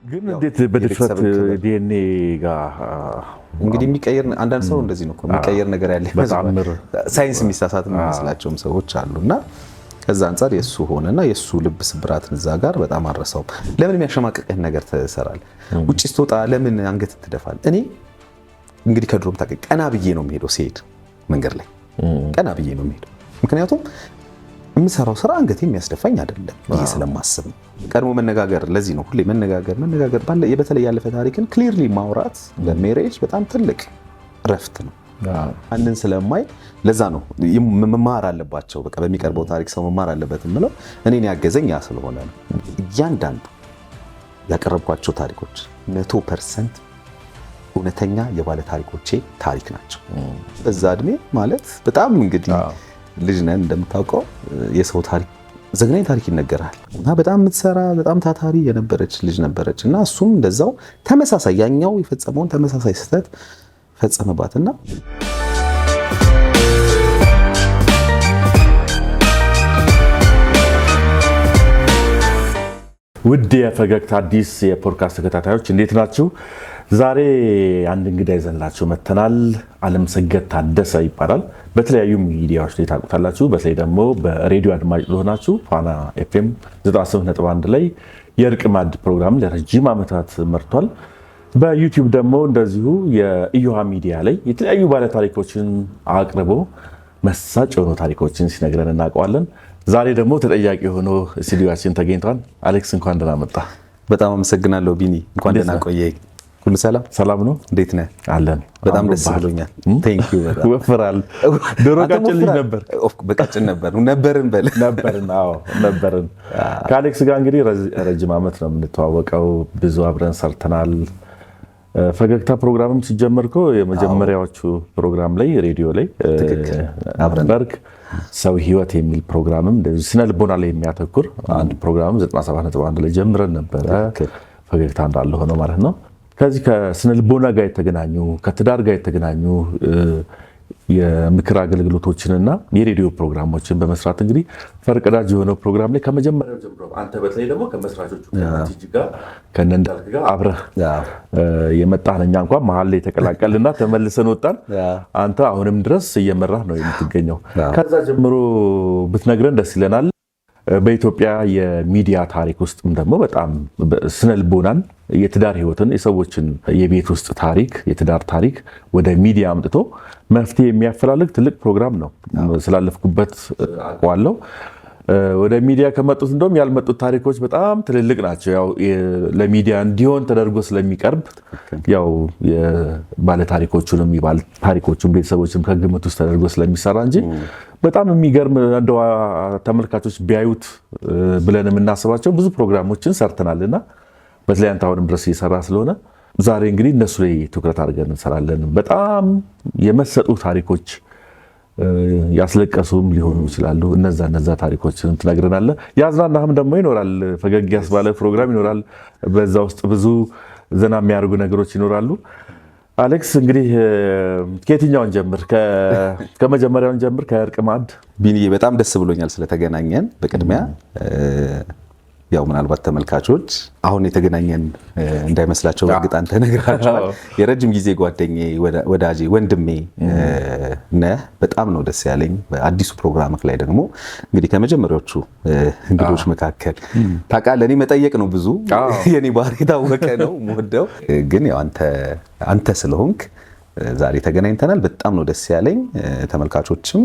ግን እንዴት በድፍረት ዲኤንኤ ጋር እንግዲህ የሚቀየር አንዳንድ ሰው እንደዚህ ነው የሚቀየር ነገር ያለ ሳይንስ የሚሳሳት የሚመስላቸውም ሰዎች አሉና ከዛ አንፃር የሱ ሆነና የሱ ልብ ስብራትን እዛ ጋር በጣም አረሳው። ለምን የሚያሸማቅቅህ ነገር ተሰራል? ውጪ ስትወጣ ለምን አንገት ትደፋል? እኔ እንግዲህ ከድሮም ታውቅ ቀና ብዬ ነው የምሄደው። ሲሄድ መንገድ ላይ ቀና ብዬ ነው የምሄደው። ምክንያቱም የምሰራው ስራ አንገቴ የሚያስደፋኝ አይደለም ይሄ ስለማስብ ነው። ቀድሞ መነጋገር ለዚህ ነው ሁሌ መነጋገር ባለ በተለይ ያለፈ ታሪክን ክሊርሊ ማውራት ለሜሬጅ በጣም ትልቅ ረፍት ነው። አንድን ስለማይ ለዛ ነው መማር አለባቸው። በቃ በሚቀርበው ታሪክ ሰው መማር አለበት የምለው እኔን ያገዘኝ ያ ስለሆነ ነው። እያንዳንዱ ያቀረብኳቸው ታሪኮች 100% እውነተኛ የባለ ታሪኮቼ ታሪክ ናቸው። በዛ እድሜ ማለት በጣም እንግዲህ ልጅ ነን እንደምታውቀው የሰው ታሪክ ዘግናኝ ታሪክ ይነገራል እና በጣም የምትሰራ በጣም ታታሪ የነበረች ልጅ ነበረች እና እሱም እንደዛው ተመሳሳይ ያኛው የፈጸመውን ተመሳሳይ ስህተት ፈጸመባትና ውድ የፈገግታ አዲስ የፖድካስት ተከታታዮች እንዴት ናችሁ? ዛሬ አንድ እንግዳ ይዘንላችሁ መተናል። አለምሰገድ ታደሰ ይባላል። በተለያዩ ሚዲያዎች ላይ ታውቁታላችሁ። በተለይ ደግሞ በሬዲዮ አድማጭ ለሆናችሁ ፋና ኤፍኤም 98.1 ላይ የእርቅ ማዕድ ፕሮግራም ለረጅም ዓመታት መርቷል። በዩቲዩብ ደግሞ እንደዚሁ የኢዮሃ ሚዲያ ላይ የተለያዩ ባለ ታሪኮችን አቅርቦ መሳጭ የሆኑ ታሪኮችን ሲነግረን እናውቀዋለን። ዛሬ ደግሞ ተጠያቂ ሆኖ ስቱዲዮአችን ተገኝቷል። አሌክስ እንኳን ደህና መጣ። በጣም አመሰግናለሁ ቢኒ፣ እንኳን ደህና ቆየህ። ሁሉ ሰላም ነው? እንዴት ነህ? አለን። በጣም ደስ ብሎኛል። ቴንክ ዩ። በጣም ወፍራል። ድሮ ቀጭን ልጅ ነበር። በቀጭን ነበርን በል ነበርን። አዎ ነበርን። ከአሌክስ ጋር እንግዲህ ረጅም ዓመት ነው የምንተዋወቀው። ብዙ አብረን ሰርተናል። ፈገግታ ፕሮግራምም ሲጀመር እኮ የመጀመሪያዎቹ ፕሮግራም ላይ ሬዲዮ ላይ አብረን ሰው ህይወት የሚል ፕሮግራምም ስነ ልቦና ላይ የሚያተኩር አንድ ፕሮግራም 97.1 ላይ ጀምረን ነበረ። ፈገግታ እንዳለ ሆኖ ማለት ነው። ከዚህ ከስነ ልቦና ጋር የተገናኙ ከትዳር ጋር የተገናኙ የምክር አገልግሎቶችንና የሬዲዮ ፕሮግራሞችን በመስራት እንግዲህ ፈርቀዳጅ የሆነው ፕሮግራም ላይ ከመጀመሪያው ጀምሮ አንተ በተለይ ደግሞ ከመስራቾቹ ከቲጂ ጋር ከነንዳልክ ጋር አብረህ የመጣህ እኛ እንኳን መሀል ላይ ተቀላቀልና ተመልሰን ወጣን። አንተ አሁንም ድረስ እየመራህ ነው የምትገኘው። ከዛ ጀምሮ ብትነግረን ደስ ይለናል። በኢትዮጵያ የሚዲያ ታሪክ ውስጥም ደግሞ በጣም ስነ ልቦናን፣ የትዳር ህይወትን፣ የሰዎችን የቤት ውስጥ ታሪክ፣ የትዳር ታሪክ ወደ ሚዲያ አምጥቶ መፍትሄ የሚያፈላልግ ትልቅ ፕሮግራም ነው። ስላለፍኩበት አውቀዋለሁ። ወደ ሚዲያ ከመጡት እንደውም ያልመጡት ታሪኮች በጣም ትልልቅ ናቸው። ያው ለሚዲያ እንዲሆን ተደርጎ ስለሚቀርብ ያው የባለ ታሪኮቹንም የባለ ታሪኮቹን ቤተሰቦችም ከግምት ውስጥ ተደርጎ ስለሚሰራ እንጂ በጣም የሚገርም እንደው ተመልካቾች ቢያዩት ብለን የምናስባቸው ብዙ ፕሮግራሞችን ሰርተናልና በተለይ አንተ አሁንም ድረስ እየሰራ ስለሆነ ዛሬ እንግዲህ እነሱ ላይ ትኩረት አድርገን እንሰራለን። በጣም የመሰጡ ታሪኮች ያስለቀሱም ሊሆኑ ይችላሉ። እነዛ ታሪኮችን ትነግረናለህ። ያዝናናህም ደግሞ ይኖራል። ፈገግ ያስባለ ፕሮግራም ይኖራል። በዛ ውስጥ ብዙ ዘና የሚያደርጉ ነገሮች ይኖራሉ። አሌክስ እንግዲህ ከየትኛውን ጀምር? ከመጀመሪያውን ጀምር፣ ከእርቅ ማዕድ። ቢኒዬ በጣም ደስ ብሎኛል ስለተገናኘን። በቅድሚያ ያው ምናልባት ተመልካቾች አሁን የተገናኘን እንዳይመስላቸው እርግጥ አንተ ነግራቸዋል። የረጅም ጊዜ ጓደኛዬ፣ ወዳጄ፣ ወንድሜ ነህ። በጣም ነው ደስ ያለኝ። በአዲሱ ፕሮግራምክ ላይ ደግሞ እንግዲህ ከመጀመሪያዎቹ እንግዶች መካከል ታውቃለህ፣ እኔ መጠየቅ ነው ብዙ የኔ ባህሪ የታወቀ ነው የምወደው። ግን ያው አንተ ስለሆንክ ዛሬ ተገናኝተናል። በጣም ነው ደስ ያለኝ። ተመልካቾችም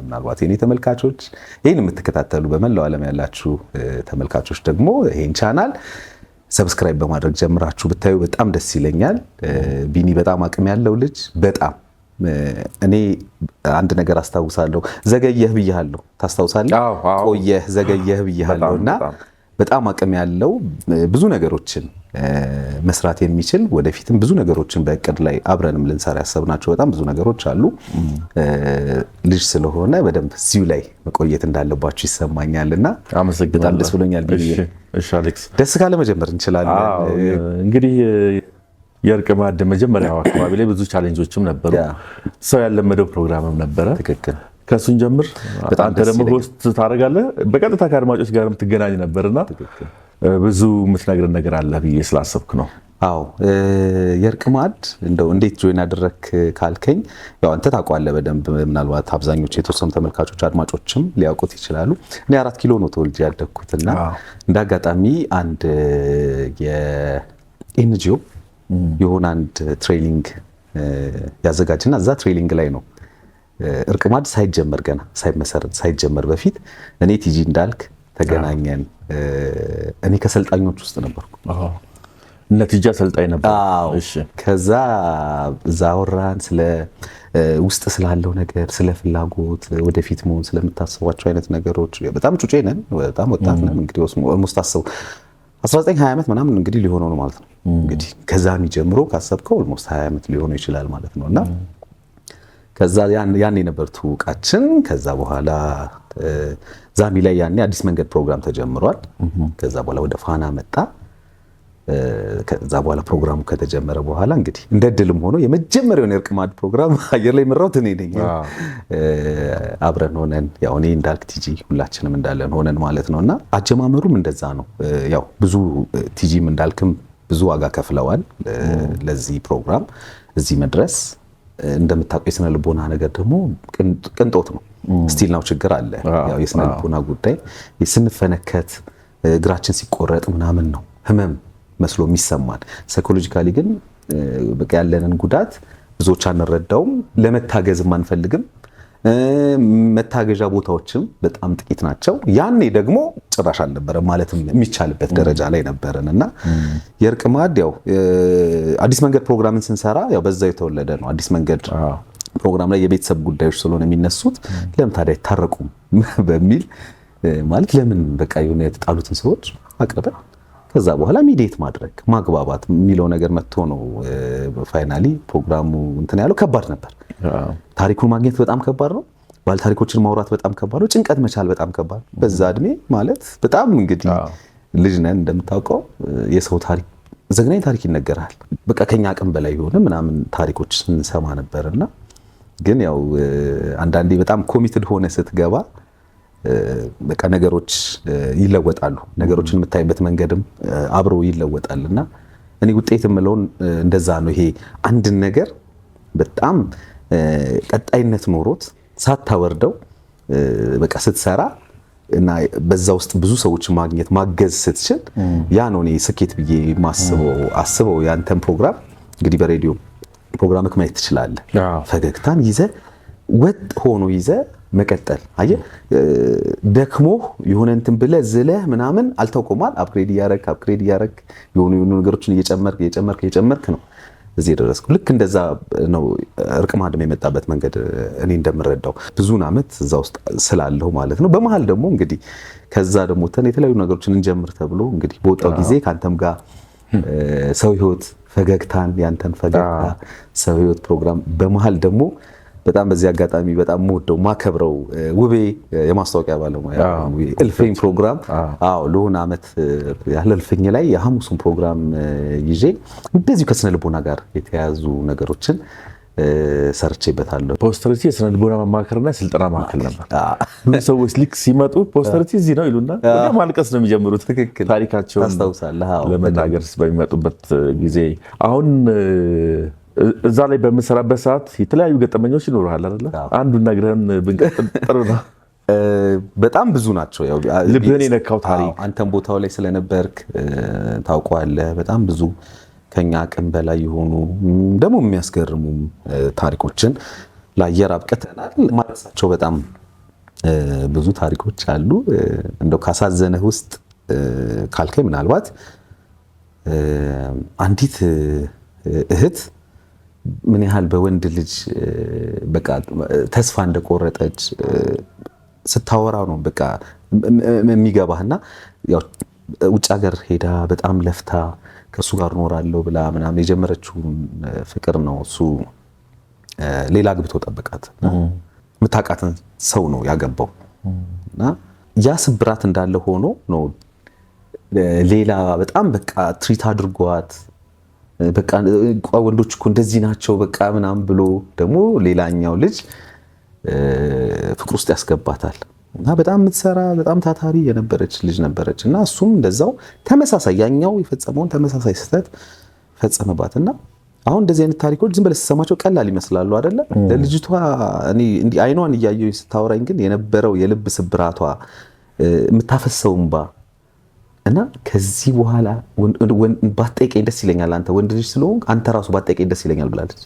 ምናልባት የኔ ተመልካቾች ይህን የምትከታተሉ በመላው ዓለም ያላችሁ ተመልካቾች ደግሞ ይህን ቻናል ሰብስክራይብ በማድረግ ጀምራችሁ ብታዩ በጣም ደስ ይለኛል። ቢኒ በጣም አቅም ያለው ልጅ በጣም እኔ አንድ ነገር አስታውሳለሁ። ዘገየህ ብያለሁ። ታስታውሳለህ? ቆየህ ዘገየህ ብያለሁ እና በጣም አቅም ያለው ብዙ ነገሮችን መስራት የሚችል ወደፊትም ብዙ ነገሮችን በእቅድ ላይ አብረንም ልንሰራ ያሰብናቸው በጣም ብዙ ነገሮች አሉ። ልጅ ስለሆነ በደንብ እዚሁ ላይ መቆየት እንዳለባችሁ ይሰማኛልና በጣም ደስ ብሎኛል። እሺ አሌክስ፣ ደስ ካለ መጀመር እንችላለን። እንግዲህ የእርቅ ማዕድ መጀመሪያው አካባቢ ላይ ብዙ ቻሌንጆችም ነበሩ። ሰው ያለመደው ፕሮግራምም ነበረ። ትክክል። ከሱን ጀምር። አንተ ደግሞ ሆስት ታደርጋለህ። በቀጥታ ከአድማጮች ጋር የምትገናኝ ነበርና ብዙ የምትነግረን ነገር አለ ብዬ ስላሰብክ ነው። አዎ የእርቅ ማዕድ እንደው እንዴት ጆይን አደረክ ካልከኝ ያው አንተ ታውቀዋለህ በደንብ ምናልባት አብዛኞቹ የተወሰኑ ተመልካቾች አድማጮችም ሊያውቁት ይችላሉ። እኔ 4 ኪሎ ነው ተወልጄ ያደግኩትና እንደ አጋጣሚ አንድ የኤንጂኦ የሆነ አንድ ትሬኒንግ ያዘጋጅና እዛ ትሬኒንግ ላይ ነው እርቅ ማዕድ ሳይጀመር ገና ሳይመሰረት ሳይጀመር በፊት እኔ ቲጂ እንዳልክ ተገናኘን። እኔ ከሰልጣኞች ውስጥ ነበርኩ። ነቲጃ ሰልጣኝ ነበር። እሺ ከዛ እዛ አወራን ስለ ውስጥ ስላለው ነገር፣ ስለ ፍላጎት፣ ወደፊት መሆን ስለምታስቧቸው አይነት ነገሮች። በጣም ጩጬ ነን፣ በጣም ወጣት ነን። እንግዲህ ኦልሞስት አስበው 19 20 ዓመት ምናምን እንግዲህ ሊሆነው ነው ማለት ነው። እንግዲህ ከዛም ጀምሮ ካሰብከው ኦልሞስት 20 ዓመት ሊሆነው ይችላል ማለት ነውና ከዛ ያን የነበር ትውቃችን። ከዛ በኋላ ዛሚ ላይ ያኔ አዲስ መንገድ ፕሮግራም ተጀምሯል። ከዛ በኋላ ወደ ፋና መጣ። ከዛ በኋላ ፕሮግራሙ ከተጀመረ በኋላ እንግዲህ እንደ ድልም ሆኖ የመጀመሪያውን የእርቅ ማዕድ ፕሮግራም አየር ላይ መራሁት እኔ ነኝ። አብረን ሆነን ያው እኔ እንዳልክ ቲጂ ሁላችንም እንዳለን ሆነን ማለት ነውና አጀማመሩም እንደዛ ነው። ያው ብዙ ቲጂም እንዳልክም ብዙ ዋጋ ከፍለዋል ለዚህ ፕሮግራም እዚህ መድረስ። እንደምታውቀው የስነ ልቦና ነገር ደግሞ ቅንጦት ነው። ስቲል ነው ችግር አለ። ያው የስነ ልቦና ጉዳይ ስንፈነከት እግራችን ሲቆረጥ ምናምን ነው ህመም መስሎ የሚሰማን። ሳይኮሎጂካሊ ግን በቃ ያለንን ጉዳት ብዙዎች አንረዳውም፣ ለመታገዝም አንፈልግም። መታገዣ ቦታዎችም በጣም ጥቂት ናቸው። ያኔ ደግሞ ጭራሽ አልነበረም ማለትም የሚቻልበት ደረጃ ላይ ነበርንና የእርቅ ማዕድ ያው አዲስ መንገድ ፕሮግራምን ስንሰራ ያው በዛው የተወለደ ነው። አዲስ መንገድ ፕሮግራም ላይ የቤተሰብ ጉዳዮች ስለሆነ የሚነሱት ለምን ታዲያ አይታረቁም በሚል ማለት ለምን በቃ የሆነ የተጣሉትን ሰዎች አቅርበን ከዛ በኋላ ሚዲየት ማድረግ ማግባባት የሚለው ነገር መጥቶ ነው ፋይናሊ ፕሮግራሙ እንትን ያለው። ከባድ ነበር። ታሪኩን ማግኘት በጣም ከባድ ነው። ባለ ታሪኮችን ማውራት በጣም ከባድ ነው። ጭንቀት መቻል በጣም ከባድ ነው። በዛ እድሜ ማለት በጣም እንግዲህ ልጅ ነን እንደምታውቀው። የሰው ታሪክ ዘግናኝ ታሪክ ይነገራል። በቃ ከኛ አቅም በላይ የሆነ ምናምን ታሪኮች ስንሰማ ነበርና ግን ያው አንዳንዴ በጣም ኮሚትድ ሆነ ስትገባ በቃ ነገሮች ይለወጣሉ። ነገሮችን የምታይበት መንገድም አብሮ ይለወጣልና እኔ ውጤት የምለውን እንደዛ ነው። ይሄ አንድን ነገር በጣም ቀጣይነት ኖሮት ሳታወርደው በቃ ስትሰራ እና በዛ ውስጥ ብዙ ሰዎች ማግኘት ማገዝ ስትችል ያ ነው እኔ ስኬት ብዬ አስበው። ያንተን ፕሮግራም እንግዲህ በሬዲዮ ፕሮግራምክ ማየት ትችላለህ። ፈገግታን ይዘ ወጥ ሆኖ ይዘ መቀጠል አየ ደክሞ የሆነ እንትን ብለህ ዝለህ ምናምን አልተውቆማል። አፕግሬድ እያረክ የሆኑ ነገሮችን እየጨመርክ ነው እዚህ የደረስኩ። ልክ እንደዛ ነው እርቅ ማዕድም የመጣበት መንገድ እኔ እንደምረዳው ብዙን ዓመት እዛ ውስጥ ስላለሁ ማለት ነው። በመሃል ደግሞ እንግዲህ ከዛ ደግሞ የተለያዩ ነገሮችን እንጀምር ተብሎ እንግዲህ በወጣው ጊዜ ከአንተም ጋር ሰው ህይወት ፈገግታን ያንተን ፈገግታ ሰው ህይወት ፕሮግራም በመሃል ደግሞ በጣም በዚህ አጋጣሚ በጣም የምወደው ማከብረው ውቤ የማስታወቂያ ባለሙያ እልፍኝ ፕሮግራም ለሆነ ዓመት ያለ እልፍኝ ላይ የሐሙሱን ፕሮግራም ይዤ እንደዚሁ ከስነ ልቦና ጋር የተያያዙ ነገሮችን ሰርቼበታለሁ። ፖስተሪቲ የስነ ልቦና ማማከርና ስልጠና ማዕከል ነበር። ብዙ ሰዎች ልክ ሲመጡ ፖስተሪቲ እዚህ ነው ይሉና ወዲያ ማልቀስ ነው የሚጀምሩት። ታሪካቸውን ታስታውሳለህ ለመናገር በሚመጡበት ጊዜ አሁን እዛ ላይ በምሰራበት ሰዓት የተለያዩ ገጠመኞች ይኖርሃል አይደለ? አንዱን ነግረን ብንቀጥል ጥሩ ነው። በጣም ብዙ ናቸው። ያው ልብህን የነካው ታሪክ አንተም ቦታው ላይ ስለነበርክ ታውቀዋለህ። በጣም ብዙ ከኛ አቅም በላይ የሆኑ ደግሞ የሚያስገርሙ ታሪኮችን ለአየር አብቅተናል። ማለሳቸው በጣም ብዙ ታሪኮች አሉ። እንደው ካሳዘነህ ውስጥ ካልከኝ ምናልባት አንዲት እህት ምን ያህል በወንድ ልጅ በቃ ተስፋ እንደቆረጠች ስታወራ ነው በቃ የሚገባህና ያው ውጭ ሀገር ሄዳ በጣም ለፍታ ከሱ ጋር ኖራለሁ ብላ ምናምን የጀመረችው ፍቅር ነው። እሱ ሌላ ግብቶ ጠበቃት። የምታውቃትን ሰው ነው ያገባው እና ያ ስብራት እንዳለ ሆኖ ነው ሌላ በጣም በቃ ትሪት አድርጓት በቃ ወንዶች እኮ እንደዚህ ናቸው በቃ ምናምን ብሎ ደግሞ ሌላኛው ልጅ ፍቅር ውስጥ ያስገባታል። እና በጣም የምትሰራ በጣም ታታሪ የነበረች ልጅ ነበረች እና እሱም እንደዛው ተመሳሳይ ያኛው የፈጸመውን ተመሳሳይ ስህተት ፈጸመባትና አሁን እንደዚህ አይነት ታሪኮች ዝም ብለህ ስትሰማቸው ቀላል ይመስላሉ አይደለ? ለልጅቷ እኔ እንዲህ አይኗን እያየሁኝ ስታወራኝ ግን የነበረው የልብ ስብራቷ የምታፈሰው እንባ እና ከዚህ በኋላ ባትጠይቀኝ ደስ ይለኛል፣ አንተ ወንድ ልጅ ስለሆንክ አንተ ራሱ ባትጠይቀኝ ደስ ይለኛል ብላለች።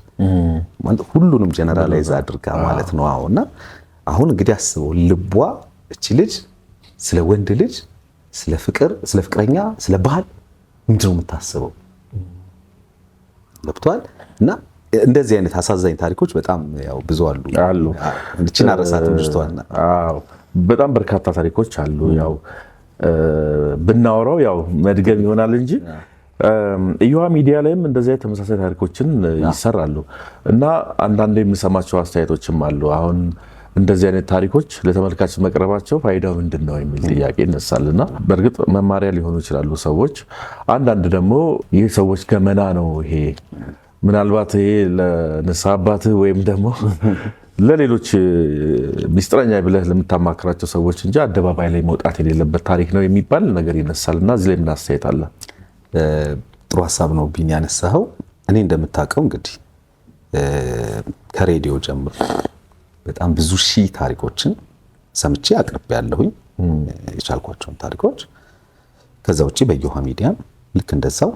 ሁሉንም ጀነራላይዝ አድርጋ ማለት ነው። እና አሁን እንግዲህ አስበው ልቧ እቺ ልጅ ስለ ወንድ ልጅ፣ ስለ ፍቅር፣ ስለ ፍቅረኛ፣ ስለ ባህል ምንድን ነው የምታስበው? ገብቷል። እና እንደዚህ አይነት አሳዛኝ ታሪኮች በጣም ያው ብዙ አሉ። እቺን አረሳትም ልጅቷና በጣም በርካታ ታሪኮች አሉ። ያው ብናወራው ያው መድገም ይሆናል እንጂ እዮሃ ሚዲያ ላይም እንደዚህ ተመሳሳይ ታሪኮችን ይሰራሉ እና አንዳንዴ የምሰማቸው አስተያየቶችም አሉ። አሁን እንደዚህ አይነት ታሪኮች ለተመልካች መቅረባቸው ፋይዳው ምንድነው የሚል ጥያቄ ይነሳልና በእርግጥ መማሪያ ሊሆኑ ይችላሉ ሰዎች። አንዳንድ ደግሞ ይህ ሰዎች ገመና ነው፣ ይሄ ምናልባት ይሄ ለንስሐ አባትህ ወይም ደግሞ ለሌሎች ሚስጥረኛ ብለህ ለምታማክራቸው ሰዎች እንጂ አደባባይ ላይ መውጣት የሌለበት ታሪክ ነው የሚባል ነገር ይነሳልና እዚህ ላይ ምን አስተያየት አለ? ጥሩ ሀሳብ ነው ቢን ያነሳኸው። እኔ እንደምታውቀው እንግዲህ ከሬዲዮ ጀምሮ በጣም ብዙ ሺህ ታሪኮችን ሰምቼ አቅርቤያለሁኝ፣ የቻልኳቸውን ታሪኮች። ከዛ ውጪ በእዮሃ ሚዲያ ልክ እንደዛው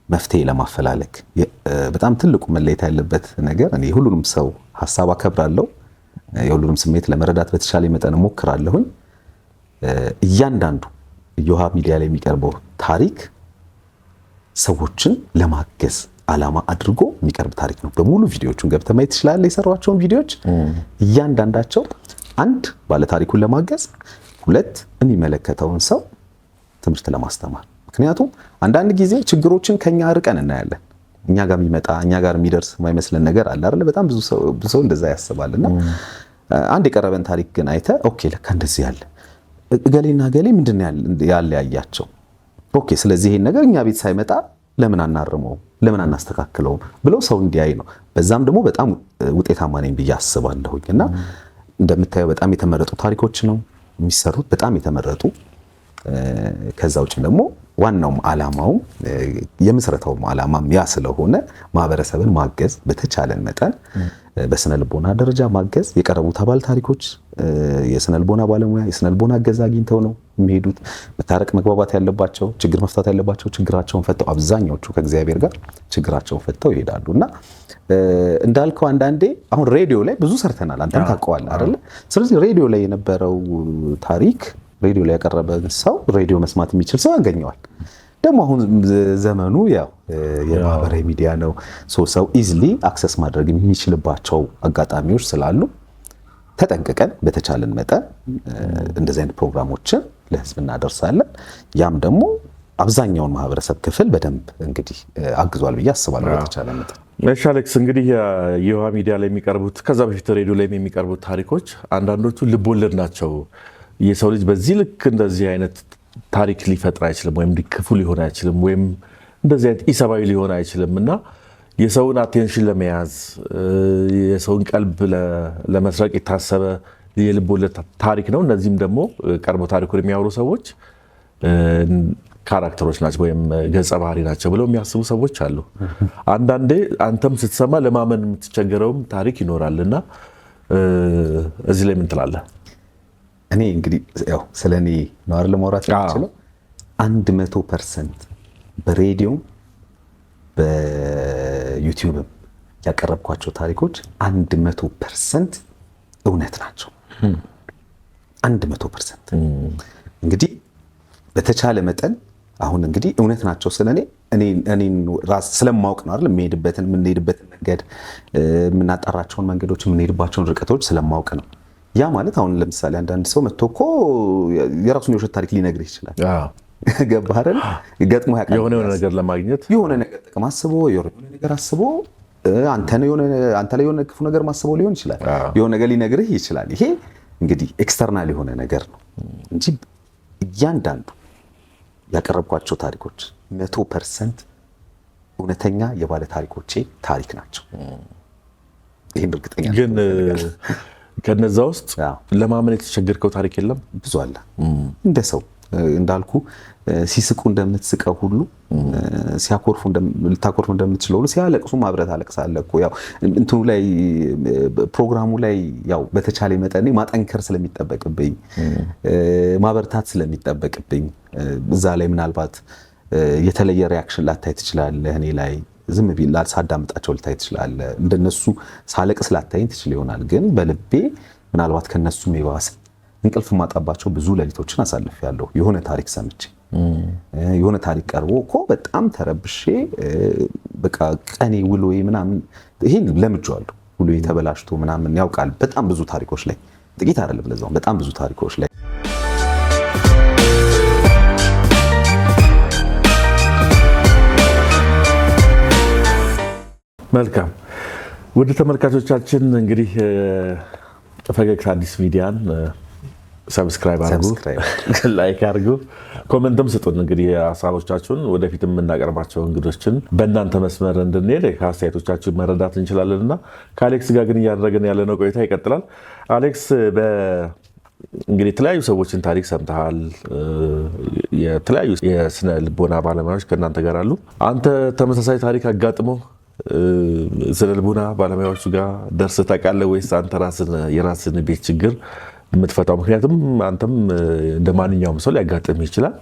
መፍትሄ ለማፈላለግ በጣም ትልቁ መለየት ያለበት ነገር እኔ ሁሉንም ሰው ሀሳብ አከብራለሁ፣ የሁሉንም ስሜት ለመረዳት በተቻለ መጠን ሞክራለሁኝ። እያንዳንዱ እዮሃ ሚዲያ ላይ የሚቀርበው ታሪክ ሰዎችን ለማገዝ ዓላማ አድርጎ የሚቀርብ ታሪክ ነው። በሙሉ ቪዲዮቹን ገብተህ ማየት ትችላለህ። የሰሯቸውን ቪዲዮዎች እያንዳንዳቸው አንድ ባለታሪኩን ለማገዝ፣ ሁለት የሚመለከተውን ሰው ትምህርት ለማስተማር። ምክንያቱም አንዳንድ ጊዜ ችግሮችን ከኛ ርቀን እናያለን። እኛ ጋር የሚመጣ እኛ ጋር የሚደርስ የማይመስለን ነገር አለ አይደል? በጣም ብዙ ሰው እንደዛ ያስባልና አንድ የቀረበን ታሪክ ግን አይተህ ኦኬ ለካ እንደዚህ ያለ እገሌና እገሌ ምንድነው ያለያያቸው፣ ኦኬ ስለዚህ ይሄን ነገር እኛ ቤት ሳይመጣ ለምን አናርመው፣ ለምን አናስተካክለው ብለው ሰው እንዲያይ ነው። በዛም ደግሞ በጣም ውጤታማ ነኝ ብዬ አስባለሁኝ። እና እንደምታየው በጣም የተመረጡ ታሪኮች ነው የሚሰሩት፣ በጣም የተመረጡ። ከዛ ውጭ ደግሞ ዋናውም ዓላማውም የምስረታውም ዓላማም ያ ስለሆነ ማህበረሰብን ማገዝ፣ በተቻለን መጠን በስነ ልቦና ደረጃ ማገዝ። የቀረቡት አባል ታሪኮች የስነ ልቦና ባለሙያ የስነ ልቦና እገዛ አግኝተው ነው የሚሄዱት። መታረቅ መግባባት ያለባቸው፣ ችግር መፍታት ያለባቸው ችግራቸውን ፈተው፣ አብዛኛዎቹ ከእግዚአብሔር ጋር ችግራቸውን ፈተው ይሄዳሉ። እና እንዳልከው አንዳንዴ አሁን ሬዲዮ ላይ ብዙ ሰርተናል፣ አንተም ታውቀዋለህ አይደለ? ስለዚህ ሬዲዮ ላይ የነበረው ታሪክ ሬዲዮ ላይ ያቀረበን ሰው ሬዲዮ መስማት የሚችል ሰው ያገኘዋል። ደግሞ አሁን ዘመኑ ያው የማህበራዊ ሚዲያ ነው። ሰው ኢዝሊ አክሰስ ማድረግ የሚችልባቸው አጋጣሚዎች ስላሉ ተጠንቅቀን በተቻለን መጠን እንደዚህ አይነት ፕሮግራሞችን ለህዝብ እናደርሳለን። ያም ደግሞ አብዛኛውን ማህበረሰብ ክፍል በደንብ እንግዲህ አግዟል ብዬ አስባለሁ በተቻለን መጠን። እሺ አሌክስ፣ እንግዲህ የእዮሃ ሚዲያ ላይ የሚቀርቡት ከዛ በፊት ሬዲዮ ላይ የሚቀርቡት ታሪኮች አንዳንዶቹ ልቦለድ ናቸው። የሰው ልጅ በዚህ ልክ እንደዚህ አይነት ታሪክ ሊፈጥር አይችልም፣ ወይም ክፉ ሊሆን አይችልም፣ ወይም እንደዚህ አይነት ኢሰባዊ ሊሆን አይችልም እና የሰውን አቴንሽን ለመያዝ የሰውን ቀልብ ለመስረቅ የታሰበ የልብ ወለድ ታሪክ ነው። እነዚህም ደግሞ ቀርቦ ታሪኩን የሚያወሩ ሰዎች ካራክተሮች ናቸው ወይም ገጸ ባህሪ ናቸው ብለው የሚያስቡ ሰዎች አሉ። አንዳንዴ አንተም ስትሰማ ለማመን የምትቸገረውም ታሪክ ይኖራልና እዚህ ላይ ምን ትላለህ? እኔ እንግዲህ ያው ስለኔ ነው አይደል ማውራት የምችለው 100% በሬዲዮም በዩቲዩብም ያቀረብኳቸው ታሪኮች 100% እውነት ናቸው። 100% እንግዲህ በተቻለ መጠን አሁን እንግዲህ እውነት ናቸው ስለኔ እኔ ራስ ስለማውቅ ነው አይደል የምንሄድበትን መንገድ የምናጣራቸውን መንገዶች የምንሄድባቸውን ርቀቶች ስለማውቅ ነው። ያ ማለት አሁን ለምሳሌ አንዳንድ ሰው መጥቶ እኮ የራሱን የውሸት ታሪክ ሊነግርህ ይችላል። ገባህ አይደል? ገጥሞ ያውቃል። የሆነ ነገር ለማግኘት የሆነ ነገር ጥቅም አስቦ የሆነ ነገር አስቦ አንተ ላይ የሆነ ክፉ ነገር ማስበው ሊሆን ይችላል። የሆነ ነገር ሊነግርህ ይችላል። ይሄ እንግዲህ ኤክስተርናል የሆነ ነገር ነው እንጂ እያንዳንዱ ያቀረብኳቸው ታሪኮች 100% እውነተኛ የባለ ታሪኮቼ ታሪክ ናቸው። ይሄን እርግጠኛ ግን ከነዛ ውስጥ ለማመን የተቸገርከው ታሪክ የለም? ብዙ አለ። እንደ ሰው እንዳልኩ ሲስቁ እንደምትስቀው ሁሉ ልታኮርፉ እንደምትችለው ሁሉ ሲያለቅሱ ማብረት አለቅሳለሁ እኮ። ያው እንትኑ ላይ ፕሮግራሙ ላይ ያው በተቻለ መጠን ማጠንከር ስለሚጠበቅብኝ ማበርታት ስለሚጠበቅብኝ እዛ ላይ ምናልባት የተለየ ሪያክሽን ላታይ ትችላለህ። እኔ ላይ ዝም ቢል ሳዳምጣቸው ልታይ ትችላለህ። እንደነሱ ሳለቅስ ላታይኝ ትችል ይሆናል። ግን በልቤ ምናልባት ከነሱም የባሰ እንቅልፍ ማጣባቸው ብዙ ሌሊቶችን አሳልፌያለሁ። የሆነ ታሪክ ሰምቼ የሆነ ታሪክ ቀርቦ እኮ በጣም ተረብሼ በቃ ቀኔ ውሎዬ ምናምን ይሄን ለምጄዋለሁ። ውሎዬ ተበላሽቶ ምናምን ያውቃል። በጣም ብዙ ታሪኮች ላይ ጥቂት አይደለም፣ ለዛውም በጣም ብዙ ታሪኮች ላይ መልካም ውድ ተመልካቾቻችን እንግዲህ ፈገግታ አዲስ ሚዲያን ሰብስክራይብ አድርጉ፣ ላይክ አድርጉ፣ ኮሜንትም ስጡን። እንግዲህ ሀሳቦቻችሁን ወደፊት የምናቀርባቸው እንግዶችን በእናንተ መስመር እንድንሄድ ከአስተያየቶቻችሁ መረዳት እንችላለንና ከአሌክስ ጋር ግን እያደረግን ያለነው ቆይታ ይቀጥላል። አሌክስ እንግዲህ የተለያዩ ሰዎችን ታሪክ ሰምተሃል። የተለያዩ የስነ ልቦና ባለሙያዎች ከእናንተ ጋር አሉ። አንተ ተመሳሳይ ታሪክ አጋጥሞ ስነ ልቦና ባለሙያዎቹ ጋር ደርሰህ ታውቃለህ ወይስ አንተ የራስን ቤት ችግር የምትፈታው? ምክንያቱም አንተም እንደ ማንኛውም ሰው ሊያጋጥም ይችላል።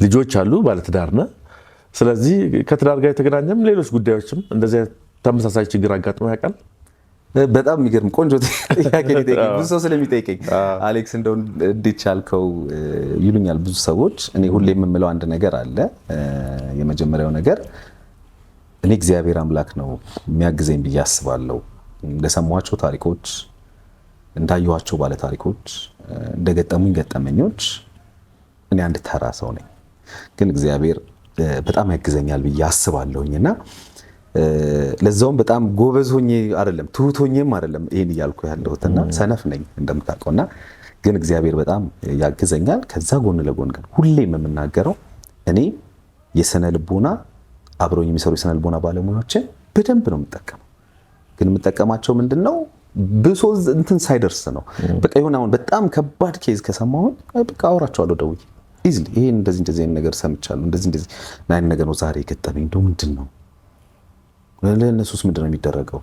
ልጆች አሉ፣ ባለትዳር ነህ። ስለዚህ ከትዳር ጋር የተገናኘም ሌሎች ጉዳዮችም እንደዚህ ተመሳሳይ ችግር አጋጥሞ ያውቃል? በጣም የሚገርም ቆንጆ ጥያቄ ነው። ብዙ ሰው ስለሚጠይቀኝ አሌክስ እንደው እንዴት ቻልከው ይሉኛል ብዙ ሰዎች። እኔ ሁሌ የምምለው አንድ ነገር አለ። የመጀመሪያው ነገር እኔ እግዚአብሔር አምላክ ነው የሚያግዘኝ ብዬ አስባለሁ። እንደሰማኋቸው ታሪኮች፣ እንዳየኋቸው ባለ ታሪኮች፣ እንደገጠሙኝ ገጠመኞች እኔ አንድ ተራ ሰው ነኝ፣ ግን እግዚአብሔር በጣም ያግዘኛል ብዬ አስባለሁኝና ለዛውም በጣም ጎበዝ ሆኜ አይደለም ትሁት ሆኜም አይደለም ይሄን እያልኩ ያለሁትና ሰነፍ ነኝ እንደምታውቀውና ግን እግዚአብሔር በጣም ያግዘኛል። ከዛ ጎን ለጎን ግን ሁሌም የምናገረው እኔ የስነ ልቦና አብረውኝ የሚሰሩ የስነ ልቦና ባለሙያዎችን በደንብ ነው የምጠቀመው። ግን የምጠቀማቸው ምንድነው ብሶ እንትን ሳይደርስ ነው። በቃ ይሁን አሁን በጣም ከባድ ኬዝ ከሰማሁን በቃ አወራቸዋለሁ ደውዬ ኢዝሊ ይሄን እንደዚህ ነገር ሰምቻለሁ፣ እንደዚህ ናይን ነገር ነው ዛሬ የገጠመኝ እንደው ምንድነው ለእነሱስ ምንድነው የሚደረገው?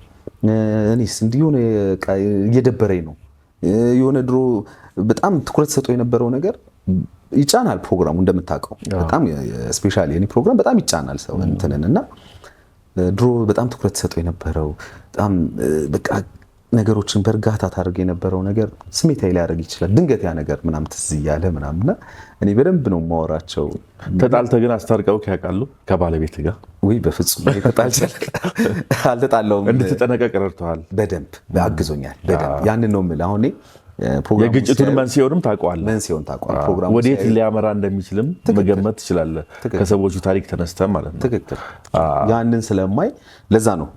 እኔስ እንዲህ ሆነ እየደበረኝ ነው። የሆነ ድሮ በጣም ትኩረት ሰጥቶ የነበረው ነገር ይጫናል። ፕሮግራሙ እንደምታውቀው በጣም ስፔሻሊ የኔ ፕሮግራም በጣም ይጫናል ሰው እንትንንና ድሮ በጣም ትኩረት ሰጥቶ የነበረው በጣም በቃ ነገሮችን በእርጋታ ታደርግ የነበረው ነገር ስሜታዊ ሊያደርግ ይችላል። ድንገት ያ ነገር ምናምን ትዝ እያለ ምናምንና እኔ በደንብ ነው የማወራቸው። ተጣልተህ ግን አስታርቀው ያውቃሉ ከባለቤት ጋር? ወይ በፍጹም አልተጣላሁም። እንድትጠነቀቅ ረድተዋል? በደንብ አግዞኛል። በደንብ ያንን ነው የምልህ። አሁን የግጭቱን መንስኤውንም ታውቀዋለህ? መንስኤውን ታውቀዋለህ። ፕሮግራሙ ወዴት ሊያመራ እንደሚችልም መገመት ትችላለህ፣ ከሰዎቹ ታሪክ ተነስተህ ማለት ነው። ትክክል። ያንን ስለማይ ለዛ ነው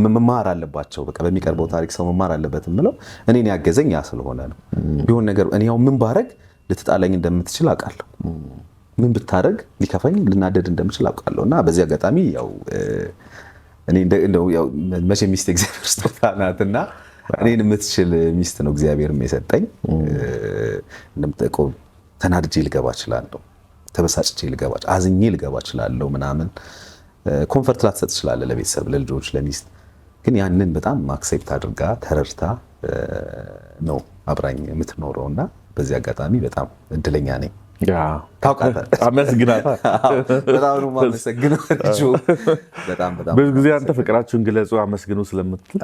መማር አለባቸው። በቃ በሚቀርበው ታሪክ ሰው መማር አለበት የምለው እኔን ያገዘኝ ያ ስለሆነ ነው። ቢሆን ነገር እኔ ያው ምን ባረግ ልትጣለኝ እንደምትችል አውቃለሁ። ምን ብታረግ ሊከፋኝ ልናደድ እንደምችል አውቃለሁ። እና በዚህ አጋጣሚ ያው እኔ እንደው ያው መቼ ሚስት እግዚአብሔር ስጦታ ናትና እኔን የምትችል ሚስት ነው እግዚአብሔር የሰጠኝ። እንደምጠቀው ተናድጄ ልገባ እችላለሁ፣ ተበሳጭቼ ልገባ፣ አዝኜ ልገባ እችላለሁ ምናምን ኮንፈርት ላትሰጥ ትችላለህ ለቤተሰብ፣ ለልጆች፣ ለሚስት። ግን ያንን በጣም አክሴፕት አድርጋ ተረድታ ነው አብራኝ የምትኖረውና በዚህ አጋጣሚ በጣም እድለኛ ነኝ። አመስግናታ። በጣም ነው የማመሰግነው። በጣም ብዙ ጊዜ አንተ ፍቅራችሁን ግለጹ አመስግኑ ስለምትል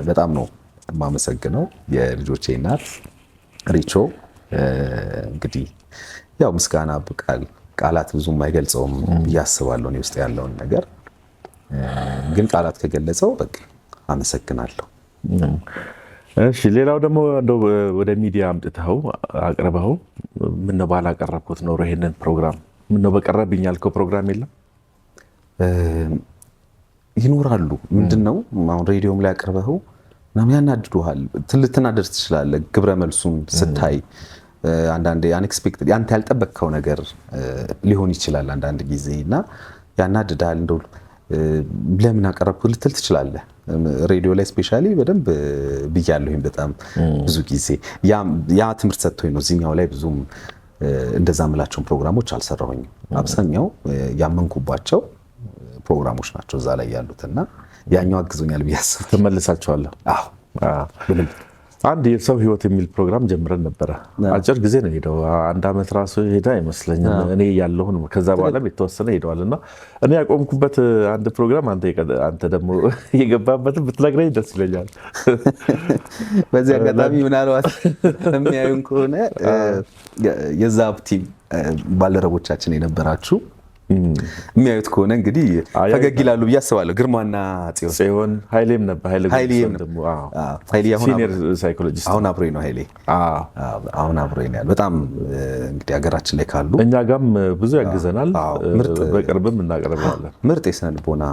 በጣም ነው የማመሰግነው። የልጆቼ እናት ሪቾ እንግዲህ ያው ምስጋና ቃላት ብዙም አይገልጸውም ብዬ አስባለሁ። እኔ ውስጥ ያለውን ነገር ግን ቃላት ከገለጸው በቃ አመሰግናለሁ። እሺ፣ ሌላው ደግሞ እንደው ወደ ሚዲያ አምጥተኸው አቅርበኸው ምነው ባላቀረብኩት ኖሮ ይሄንን ፕሮግራም ምነው በቀረብኝ ያልከው ፕሮግራም የለም? ይኖራሉ። ምንድነው አሁን ሬዲዮም ላይ አቅርበኸው ምናምን ያናድዱሃል፣ ልትናደድ ትችላለህ። ግብረ መልሱን ስታይ አንዳንዴ አንኤክስፔክትድ ያንተ ያልጠበቅከው ነገር ሊሆን ይችላል አንዳንድ ጊዜ እና ያናድዳል። እንደው ለምን አቀረብኩ ልትል ትችላለህ። ሬዲዮ ላይ ስፔሻሊ በደንብ ብያለሁኝ በጣም ብዙ ጊዜ ያ ትምህርት ሰጥቶኝ ነው። እዚህኛው ላይ ብዙም እንደዛ ምላቸውን ፕሮግራሞች አልሰራሁኝም። አብዛኛው ያመንኩባቸው ፕሮግራሞች ናቸው እዛ ላይ ያሉትና ያኛው አግዞኛል ብዬ አስባለሁ። ተመልሳቸዋለሁ። አንድ የሰው ህይወት የሚል ፕሮግራም ጀምረን ነበረ። አጭር ጊዜ ነው ሄደው፣ 1 ዓመት ራሱ ሄዳ አይመስለኝም እኔ ያለሁን። ከዛ በኋላም የተወሰነ ሄደዋልና እኔ ያቆምኩበት አንድ ፕሮግራም አንተ ደግሞ የገባበትን ብትነግረኝ ደስ ይለኛል። በዚህ አጋጣሚ ምናልባት የሚያዩን ከሆነ የዛብ ቲም ባልደረቦቻችን የነበራችሁ የሚያዩት ከሆነ እንግዲህ ፈገግ ይላሉ ብዬ አስባለሁ። ግርማና ጽዮን ኃይሌም ነበር። ኃይሌ ሲኒየር ሳይኮሎጂስት አሁን አብሮኝ ነው። ኃይሌ አሁን አብሮኝ ነው። በጣም እንግዲህ ሀገራችን ላይ ካሉ እኛ ጋም ብዙ ያግዘናል። በቅርብም እናቀርበዋለን። ምርጥ የስነ ልቦና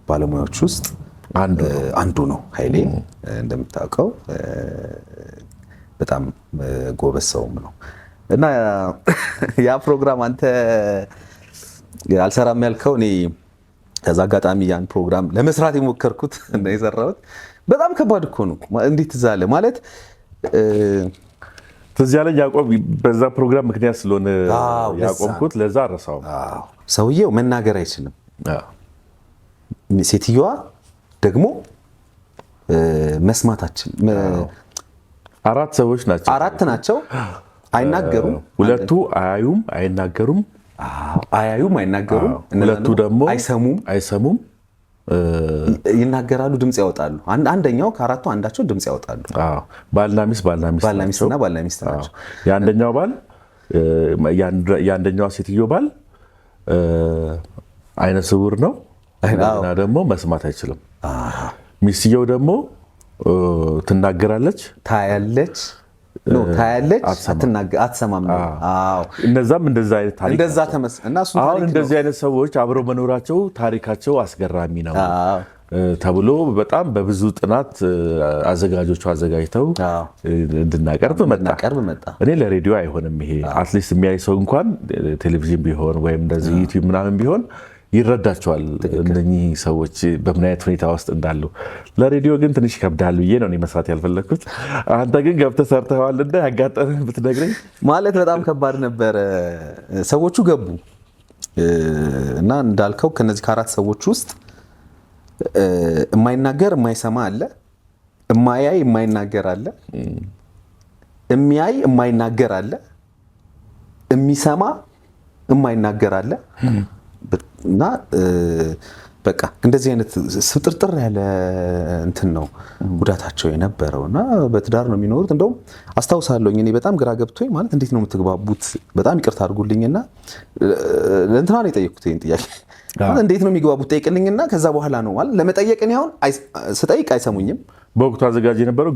ባለሙያዎች ውስጥ አንዱ ነው ኃይሌ። እንደምታውቀው በጣም ጎበዝ ሰውም ነው እና ያ ፕሮግራም አንተ አልሰራም ያልከው እኔ ከዛ አጋጣሚ ያን ፕሮግራም ለመስራት የሞከርኩት እና የሰራሁት በጣም ከባድ እኮ ነው። እንዴት ዛለ ማለት ትዝ ያለኝ ያዕቆብ በዛ ፕሮግራም ምክንያት ስለሆነ ያቆምኩት ለዛ አረሳው። ሰውየው መናገር አይችልም። ሴትዮዋ ደግሞ መስማታችን 4 ሰዎች ናቸው። 4 ናቸው። አይናገሩም። 2ቱ አያዩም አይናገሩም። አያዩም አይናገሩም። 2ቱ ደግሞ አይሰሙም ይናገራሉ፣ ድምጽ ያወጣሉ። አንደኛው ከ4ቱ አንዳቸው ድምጽ ያወጣሉ። ባልና ሚስት ናቸው። የአንደኛው ባል የአንደኛዋ ሴትዮ ባል አይነ ስውር ነው እና ደግሞ መስማት አይችልም። ሚስትየው ደግሞ ትናገራለች፣ ታያለች፣ አትሰማም። እነዛም እንደዛ አይነት ታሪክ እንደዛ አሁን እንደዚህ አይነት ሰዎች አብረው መኖራቸው ታሪካቸው አስገራሚ ነው ተብሎ በጣም በብዙ ጥናት አዘጋጆቹ አዘጋጅተው እንድናቀርብ መጣ። እኔ ለሬዲዮ አይሆንም ይሄ አትሊስት የሚያይ ሰው እንኳን ቴሌቪዥን ቢሆን ወይም እንደዚህ ዩቲዩብ ምናምን ቢሆን ይረዳቸዋል እነኚህ ሰዎች በምን አይነት ሁኔታ ውስጥ እንዳሉ። ለሬዲዮ ግን ትንሽ ይከብዳል ብዬ ነው መስራት ያልፈለግኩት። አንተ ግን ገብተህ ሰርተዋልና ያጋጠመህ ብትነግረኝ። ማለት በጣም ከባድ ነበረ። ሰዎቹ ገቡ እና እንዳልከው ከነዚህ ከ4 ሰዎች ውስጥ የማይናገር የማይሰማ አለ፣ የማያይ የማይናገር አለ፣ የሚያይ የማይናገር አለ፣ የሚሰማ የማይናገር አለ እና በቃ እንደዚህ አይነት ስጥርጥር ያለ እንትን ነው ጉዳታቸው የነበረው እና በትዳር ነው የሚኖሩት። እንደውም አስታውሳለሁ እኔ በጣም ግራ ገብቶኝ ማለት እንዴት ነው የምትግባቡት? በጣም ይቅርታ አድርጉልኝና ለእንትና ነው የጠየኩት ይሄን ጥያቄ እንዴት ነው የሚግባቡት ጠይቅልኝና ከዛ በኋላ ነው ማለት ለመጠየቅ እኔ አሁን ስጠይቅ አይሰሙኝም። በወቅቱ አዘጋጅ የነበረው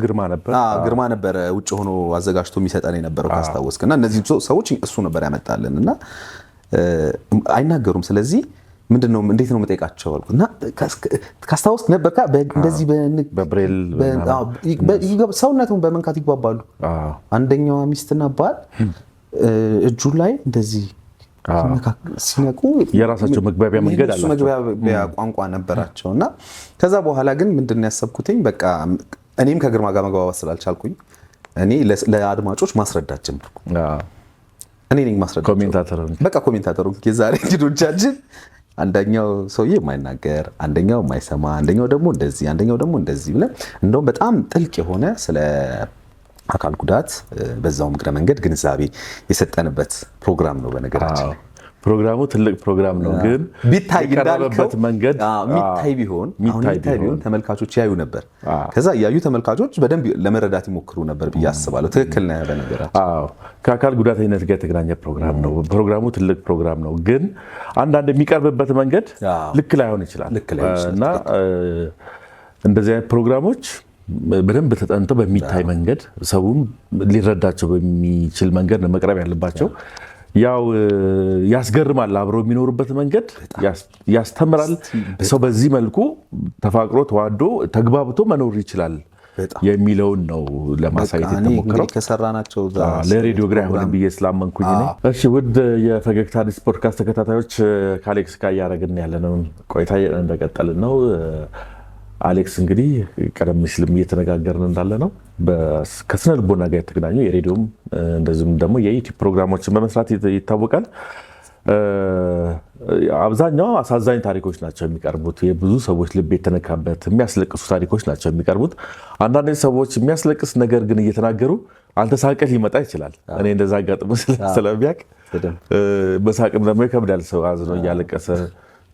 ግርማ ነበረ ውጭ ሆኖ አዘጋጅቶ የሚሰጠን የነበረው ካስታወስክና እነዚህ ሰዎች እሱ ነበር ያመጣልን እና አይናገሩም። ስለዚህ ምንድነው እንዴት ነው መጠየቃቸው አልኩና ካስታወስክ ነበር እንደዚህ በብሬል ሰውነቱን በመንካት ይግባባሉ። አንደኛዋ ሚስትና ባል እጁ ላይ እንደዚህ ሲነቁ የራሳቸው መግባቢያ መንገድ አላቸው፣ መግባቢያ ቋንቋ ነበራቸውና ከዛ በኋላ ግን ምንድነው ያሰብኩትኝ በቃ እኔም ከግርማ ጋር መግባባት ስላልቻልኩኝ እኔ ለአድማጮች ማስረዳት ጀመርኩ። እኔ ነኝ ማስረዳት በቃ ኮሜንታተሩ የዛሬ እንግዶቻችን አንደኛው ሰውዬ የማይናገር አንደኛው የማይሰማ አንደኛው ደግሞ እንደዚህ ብለን እንደውም በጣም ጥልቅ የሆነ ስለ አካል ጉዳት በዛው እግረ መንገድ ግንዛቤ የሰጠንበት ፕሮግራም ነው። በነገራችን ፕሮግራሙ ትልቅ ፕሮግራም ነው፣ ግን ቢታይ እንዳልከው መንገድ ሚታይ ቢሆን ተመልካቾች ያዩ ነበር። ከዛ ያዩ ተመልካቾች በደንብ ለመረዳት ይሞክሩ ነበር ብዬ አስባለሁ። ትክክል ነህ። በነገራችን ከአካል ጉዳተኝነት ጋር የተገናኘ ፕሮግራም ነው። ፕሮግራሙ ትልቅ ፕሮግራም ነው፣ ግን አንዳንድ የሚቀርብበት መንገድ ልክ ላይሆን ይችላል እና እንደዚህ አይነት ፕሮግራሞች በደንብ ተጠንተው በሚታይ መንገድ ሰውም ሊረዳቸው በሚችል መንገድ ነው መቅረብ ያለባቸው። ያው ያስገርማል፣ አብረው የሚኖሩበት መንገድ ያስተምራል። ሰው በዚህ መልኩ ተፋቅሮ ተዋዶ ተግባብቶ መኖር ይችላል የሚለውን ነው ለማሳየት የተሞከረው። ከሰራናቸው ለሬዲዮ ግራ አይሆንም ብዬ ስላመንኩኝ ነው። እሺ ውድ የፈገግታ አዲስ ፖድካስት ተከታታዮች ከአሌክስ ጋር እያደረግን ያለነውን ቆይታ እንደቀጠልን ነው። አሌክስ እንግዲህ ቀደም ሲልም እየተነጋገርን እንዳለ ነው ከስነ ልቦና ጋር የተገናኙ የሬዲዮም እንደዚሁም ደግሞ የዩቲዩብ ፕሮግራሞችን በመስራት ይታወቃል። አብዛኛው አሳዛኝ ታሪኮች ናቸው የሚቀርቡት። የብዙ ሰዎች ልብ የተነካበት የሚያስለቅሱ ታሪኮች ናቸው የሚቀርቡት። አንዳንድ ሰዎች የሚያስለቅስ ነገር ግን እየተናገሩ አንተ ሳቅህ ሊመጣ ይችላል። እኔ እንደዛ አጋጥሞ ስለሚያውቅ በሳቅም ደግሞ ይከብዳል። ሰው አዝኖ እያለቀሰ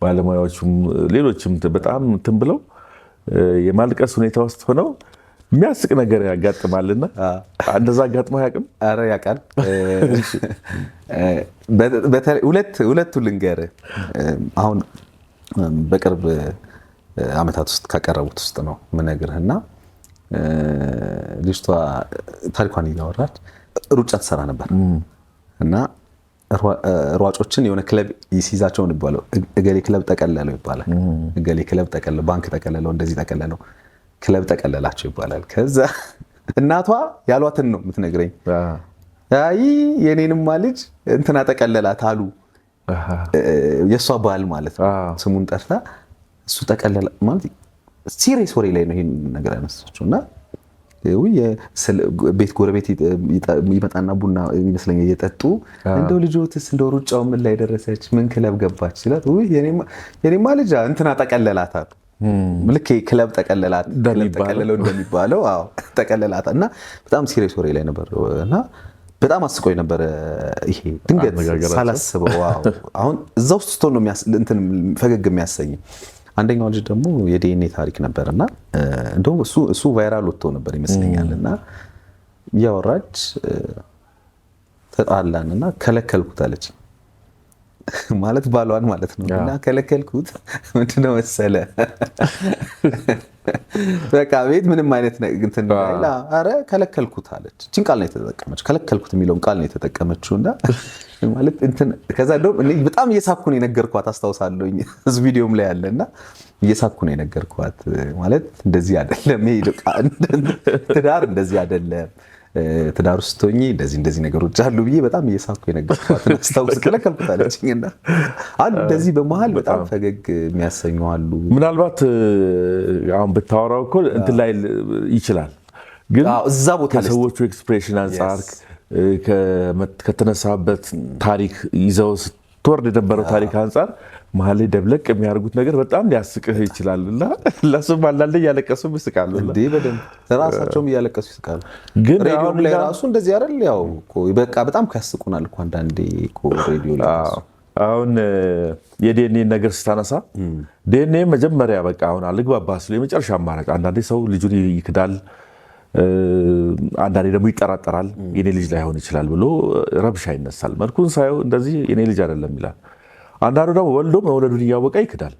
ባለሙያዎቹም ሌሎችም በጣም እንትን ብለው የማልቀስ ሁኔታ ውስጥ ሆነው የሚያስቅ ነገር ያጋጥማልና እንደዛ አጋጥሞ ያውቅም? ኧረ ያውቃል። ሁለቱ ልንገርህ። አሁን በቅርብ ዓመታት ውስጥ ካቀረቡት ውስጥ ነው የምነግርህና ልጅቷ ታሪኳን እያወራች ሩጫ ትሰራ ነበር እና ሯጮችን የሆነ ክለብ ይሲዛቸው ነው ይባላል። እገሌ ክለብ ጠቀለለው ይባላል። እገሌ ክለብ ጠቀለለው፣ ባንክ ጠቀለለው፣ እንደዚህ ጠቀለለው፣ ክለብ ጠቀለላቸው ይባላል። ከዛ እናቷ ያሏትን ነው የምትነግረኝ። አይ የኔንማ ልጅ እንትና ጠቀለላት አሉ። የእሷ ባል ማለት ነው። ስሙን ጠርታ እሱ ጠቀለላ ማለት ሲሪየስ ወሬ ላይ ነው ይሄን ነገር ያነሳችው እና ቤት ጎረቤት ይመጣና ቡና ይመስለኛል እየጠጡ እንደው ልጆትስ እንደው ሩጫው ምን ላይ ደረሰች፣ ምን ክለብ ገባች ሲላት የኔማ ልጅ እንትና ጠቀለላት አሉ። ልክ ክለብ ጠቀለላት ጠቀለለው እንደሚባለው ጠቀለላት እና በጣም ሲሪየስ ወሬ ላይ ነበር እና በጣም አስቆይ ነበር። ይሄ ድንገት ሳላስበው አሁን እዛ ውስጥ ስትሆን ነው እንትን ፈገግ የሚያሰኝ። አንደኛው ልጅ ደግሞ የዲኤንኤ ታሪክ ነበርና እንደውም እሱ ቫይራል ወጥቶ ነበር ይመስለኛልና እያወራች ተጣላንና ከለከልኩት አለች። ማለት ባሏን ማለት ነው። እና ከለከልኩት ምንድነው መሰለ በቃ ቤት ምንም አይነት እንትን አይላ አረ ከለከልኩት አለች። እቺን ቃል ነው የተጠቀመችው። ከለከልኩት የሚለውን ቃል ነው የተጠቀመችውና ማለት እንትን ከዛ ደግሞ በጣም እየሳኩ ነው የነገርኳት አስታውሳለሁኝ። እዚህ ቪዲዮም ላይ ያለና እየሳኩ ነው የነገርኳት ማለት እንደዚህ አይደለም ትዳር እንደዚህ አይደለም ትዳር ውስጥ ሆኜ እንደዚህ ነገሮች አሉ ብዬ በጣም እየሳኩ የነገርኳት አስታውስ። ከለከልኩት አለችኝና አንድ እንደዚህ በመሃል በጣም ፈገግ የሚያሰኙ አሉ። ምናልባት አሁን ብታወራው እኮ እንትን ላይ ይችላል፣ ግን እዛ ቦታ ከሰዎቹ ኤክስፕሬሽን አንፃር ከተነሳበት ታሪክ ይዘው ስትወርድ የነበረው ታሪክ አንፃር መሀል ላይ ደብለቅ የሚያደርጉት ነገር በጣም ሊያስቅህ ይችላል እና ለሱም አንዳንዴ እያለቀሱ ይስቃሉ። እንዴ በደንብ ራሳቸውም እያለቀሱ ይስቃሉ። ግን ሬዲዮ ላይ ራሱ እንደዚህ አይደል? ያው እኮ በቃ በጣም ያስቁናል እኮ አንዳንዴ እኮ ሬዲዮ ላይ አሁን የዲኤንኤ ነገር ስታነሳ ዲኤንኤ መጀመሪያ በቃ አሁን አልግባባ ስለ የመጨረሻ አማራጭ አንዳንዴ ሰው ልጁን ይክዳል፣ አንዳንዴ ደግሞ ይጠራጠራል። የኔ ልጅ ላይሆን ይችላል ብሎ ረብሻ ይነሳል። መልኩን ሳየው እንደዚህ የኔ ልጅ አይደለም ይላል። አንዳንዱ ደግሞ ወልዶ መውለዱን እያወቀ ይክዳል።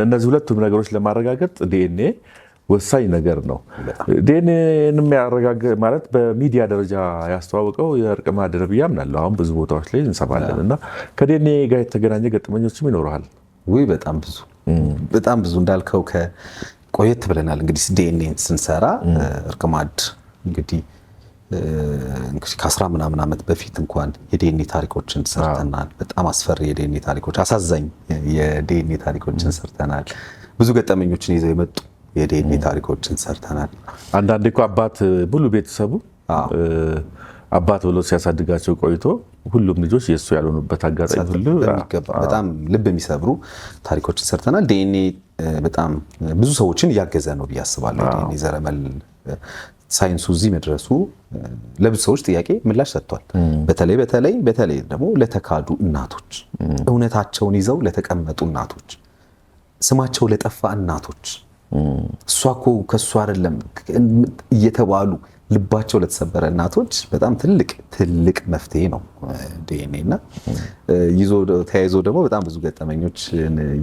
እነዚህ ሁለቱም ነገሮች ለማረጋገጥ ዲኤንኤ ወሳኝ ነገር ነው። ዲኤንኤን የሚያረጋግጥ ማለት በሚዲያ ደረጃ ያስተዋወቀው የእርቅ ማህደር ብዬ አምናለሁ። አሁን ብዙ ቦታዎች ላይ እንሰማለን እና ከዲኤንኤ ጋር የተገናኘ ገጠመኞችም ይኖረዋል። ውይ በጣም ብዙ እንዳልከው ቆየት ብለናል። እንግዲህ ዲኤንኤን ስንሰራ እርቅ ማህደር እንግዲህ ከ10 ምናምን ዓመት በፊት እንኳን የዲኤንኤ ታሪኮችን ሰርተናል። በጣም አስፈሪ የዲኤንኤ ታሪኮች፣ አሳዛኝ የዲኤንኤ ታሪኮችን ሰርተናል። ብዙ ገጠመኞችን ይዘው የመጡ የዲኤንኤ ታሪኮችን ሰርተናል። አንዳንዴ እኮ አባት ሙሉ ቤተሰቡ አባት ብሎ ሲያሳድጋቸው ቆይቶ ሁሉም ልጆች የእሱ ያልሆኑበት አጋጣሚ ሁሉ በጣም ልብ የሚሰብሩ ታሪኮችን ሰርተናል። ዲኤንኤ በጣም ብዙ ሰዎችን እያገዘ ነው ብዬ አስባለሁ። ዲኤንኤ ዘረመል ሳይንሱ እዚህ መድረሱ ለብዙ ሰዎች ጥያቄ ምላሽ ሰጥቷል። በተለይ ደግሞ ለተካዱ እናቶች፣ እውነታቸውን ይዘው ለተቀመጡ እናቶች፣ ስማቸው ለጠፋ እናቶች፣ እሷ እኮ ከእሱ አይደለም እየተባሉ ልባቸው ለተሰበረ እናቶች በጣም ትልቅ መፍትሄ ነው ዲኤንኤ እና ተያይዞ ደግሞ በጣም ብዙ ገጠመኞች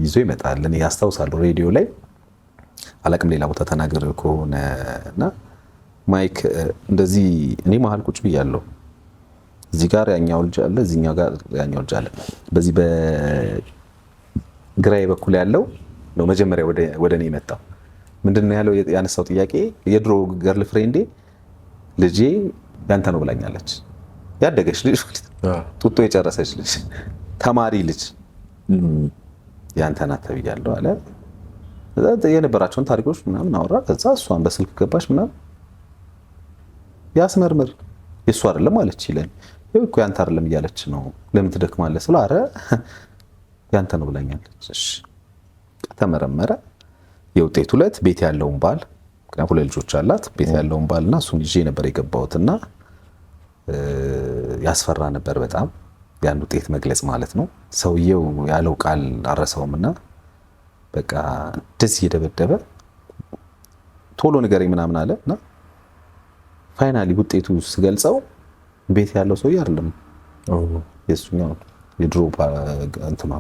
ይዞ ይመጣል። እኔ ያስታውሳለሁ ሬዲዮ ላይ አላቅም ሌላ ቦታ ተናገር ከሆነ እና ማይክ እንደዚህ እኔ መሀል ቁጭ ብያለሁ። እዚህ ጋር ያኛው ልጅ አለ፣ እዚህኛው ጋር ያኛው ልጅ አለ። በዚህ በግራዬ በኩል ያለው ነው መጀመሪያ ወደ እኔ የመጣው ምንድነው ያለው ያነሳው ጥያቄ የድሮ ገርል ፍሬንዴ ልጄ ያንተ ነው ብላኛለች። ያደገች ልጅ ጡጦ የጨረሰች ልጅ ተማሪ ልጅ ያንተ ናት ተብያለሁ አለ። የነበራቸውን ታሪኮች ምናምን አወራ። ከዛ እሷን በስልክ ገባች ምናምን ያስመርምር የእሱ አይደለም አለች ይለኝ እኮ ያንተ አይደለም እያለች ነው ለምን ትደክማለህ ስለው ኧረ ያንተ ነው ብላኛለች። እሺ ተመረመረ። የውጤቱ ዕለት ቤት ያለውን ባል ምክንያቱም ሁለት ልጆች አላት ቤት ያለውን ባልና እሱን ይዤ ነበር የገባሁትና ያስፈራ ነበር በጣም ያን ውጤት መግለጽ ማለት ነው። ሰውየው ያለው ቃል አረሰውምና በቃ እንደዚህ የደበደበ ቶሎ ንገረኝ ምናምን አለና ፋይናሊ ውጤቱ ስገልጸው ቤት ያለው ሰውዬ አይደለም የሱኛው የድሮ እንትማ።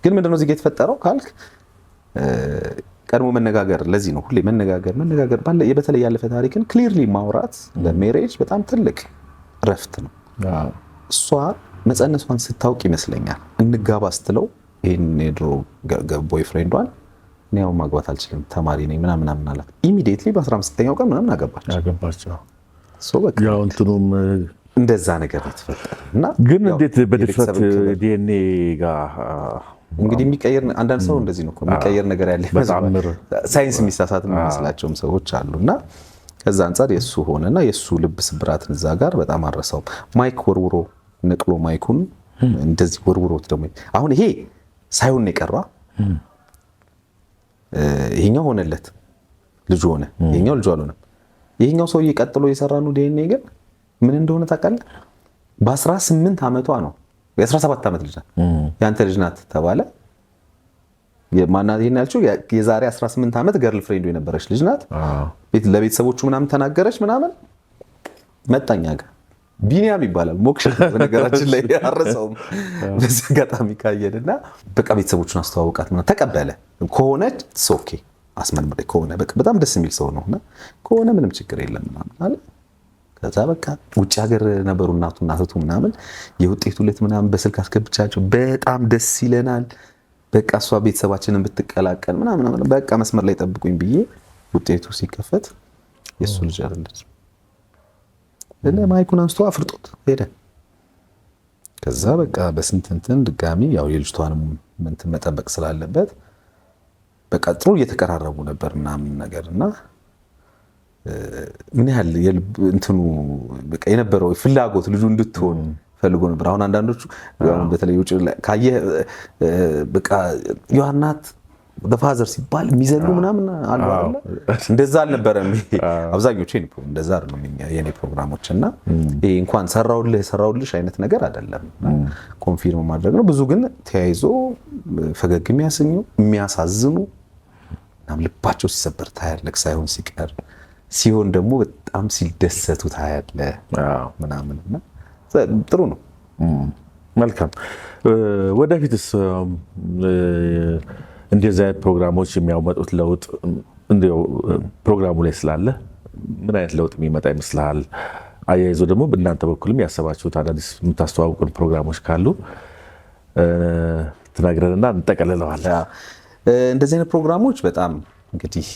ግን ምንድነው እዚህ ጋር የተፈጠረው ካልክ ቀድሞ መነጋገር ለዚህ ነው ሁሌ መነጋገር ባለ በተለይ ያለፈ ታሪክን ክሊርሊ ማውራት ለሜሬጅ በጣም ትልቅ ረፍት ነው። እሷ መጸነሷን ስታውቅ ይመስለኛል እንጋባ ስትለው ይሄን የድሮ ቦይፍሬንዷን ነው ማግባት አልችልም ተማሪ ነኝ ምናምን አላት። ኢሚዲየትሊ በ15ኛው ቀን ምናምን አገባች። ሶ በቃ ያው እንትኑም እንደዛ ነገር የተፈጠረና ግን እንዴት በድፍረት ዲኤንኤ ጋር እንግዲህ የሚቀየር አንዳንድ ሰው እንደዚህ ነው የሚቀየር ነገር ያለ ሳይንስ የሚሳሳት የሚመስላቸውም ሰዎች አሉና ከዛ አንፃር የሱ ሆነና የሱ ልብ ስብራትን እዛ ጋር በጣም አረሳው። ማይክ ወርውሮ ነቅሎ ማይኩን እንደዚህ ወርውሮት ደግሞ አሁን ይሄ ሳይሆን የቀራ ይሄኛው ሆነለት ልጅ ሆነ ይሄኛው ልጅ አልሆነም። ይሄኛው ሰውዬ ቀጥሎ የሰራኑ ዲኤንኤ ግን ምን እንደሆነ ታውቃለህ? በ18 ዓመቷ ነው የ17 ዓመት ልጅ ናት ያንተ ልጅ ናት ተባለ። የማናት ይሄን ያልችው የዛሬ 18 ዓመት ገርል ፍሬንዱ የነበረች ልጅ ናት። ለቤተሰቦቹ ምናምን ተናገረች ምናምን መጣኛ ጋር ቢኒያም ይባላል ሞክሽ በነገራችን ላይ ያረሰውም በዚህ አጋጣሚ ካየንና በቃ ቤተሰቦቹን አስተዋወቃት ምናምን ተቀበለ። ከሆነች ኦኬ አስመልምሬ ከሆነ በቃ በጣም ደስ የሚል ሰው ነውና ከሆነ ምንም ችግር የለም ምናምን አለ። ከዛ በቃ ውጭ ሀገር ነበሩ እናቱና እህቱ ምናምን የውጤቱ ዕለት ምናምን በስልክ አስገብቻቸው በጣም ደስ ይለናል በቃ እሷ ቤተሰባችንን ብትቀላቀል ምናምን በቃ መስመር ላይ ጠብቁኝ ብዬ ውጤቱ ሲከፈት የሱ ልጅ አይደለች እና ማይኩን አንስቶ አፍርጦት ሄደ። ከዛ በቃ በስንት እንትን ድጋሚ ያው የልጅቷንም እንትን መጠበቅ ስላለበት በቃ ጥሩ እየተቀራረቡ ነበር ምናምን ነገርና ምን ያህል እንትኑ በቃ የነበረው ፍላጎት ልጁ እንድትሆን ፈልጎ ነበር። አሁን አንዳንዶቹ በተለይ ውጭ ካየ በቃ ዮሐናት በፋዘር ሲባል የሚዘሉ ምናምን አሉ አይደል? እንደዛ አልነበረም። አብዛኞቹ እንደዛ አይደለም የኔ ፕሮግራሞች እና ይሄ እንኳን ሰራውልሽ አይነት ነገር አይደለም። ኮንፊርም ማድረግ ነው። ብዙ ግን ተያይዞ ፈገግ የሚያሰኙ የሚያሳዝኑ ልባቸው ሲሰበር ታያለህ ሳይሆን ሲቀር ሲሆን ደግሞ በጣም ሲደሰቱ ታያለህ ምናምንና ጥሩ ነው። መልካም ወደፊትስ እንደዚህ አይነት ፕሮግራሞች የሚያመጡት ለውጥ እንደው ፕሮግራሙ ላይ ስላለ ምን አይነት ለውጥ የሚመጣ ይመስልሃል? አያይዞ ደግሞ በእናንተ በኩልም ያሰባችሁት አዳዲስ የምታስተዋውቁን ፕሮግራሞች ካሉ ትነግረንና እንጠቀልለዋለን። እንደዚህ አይነት ፕሮግራሞች በጣም እንግዲህ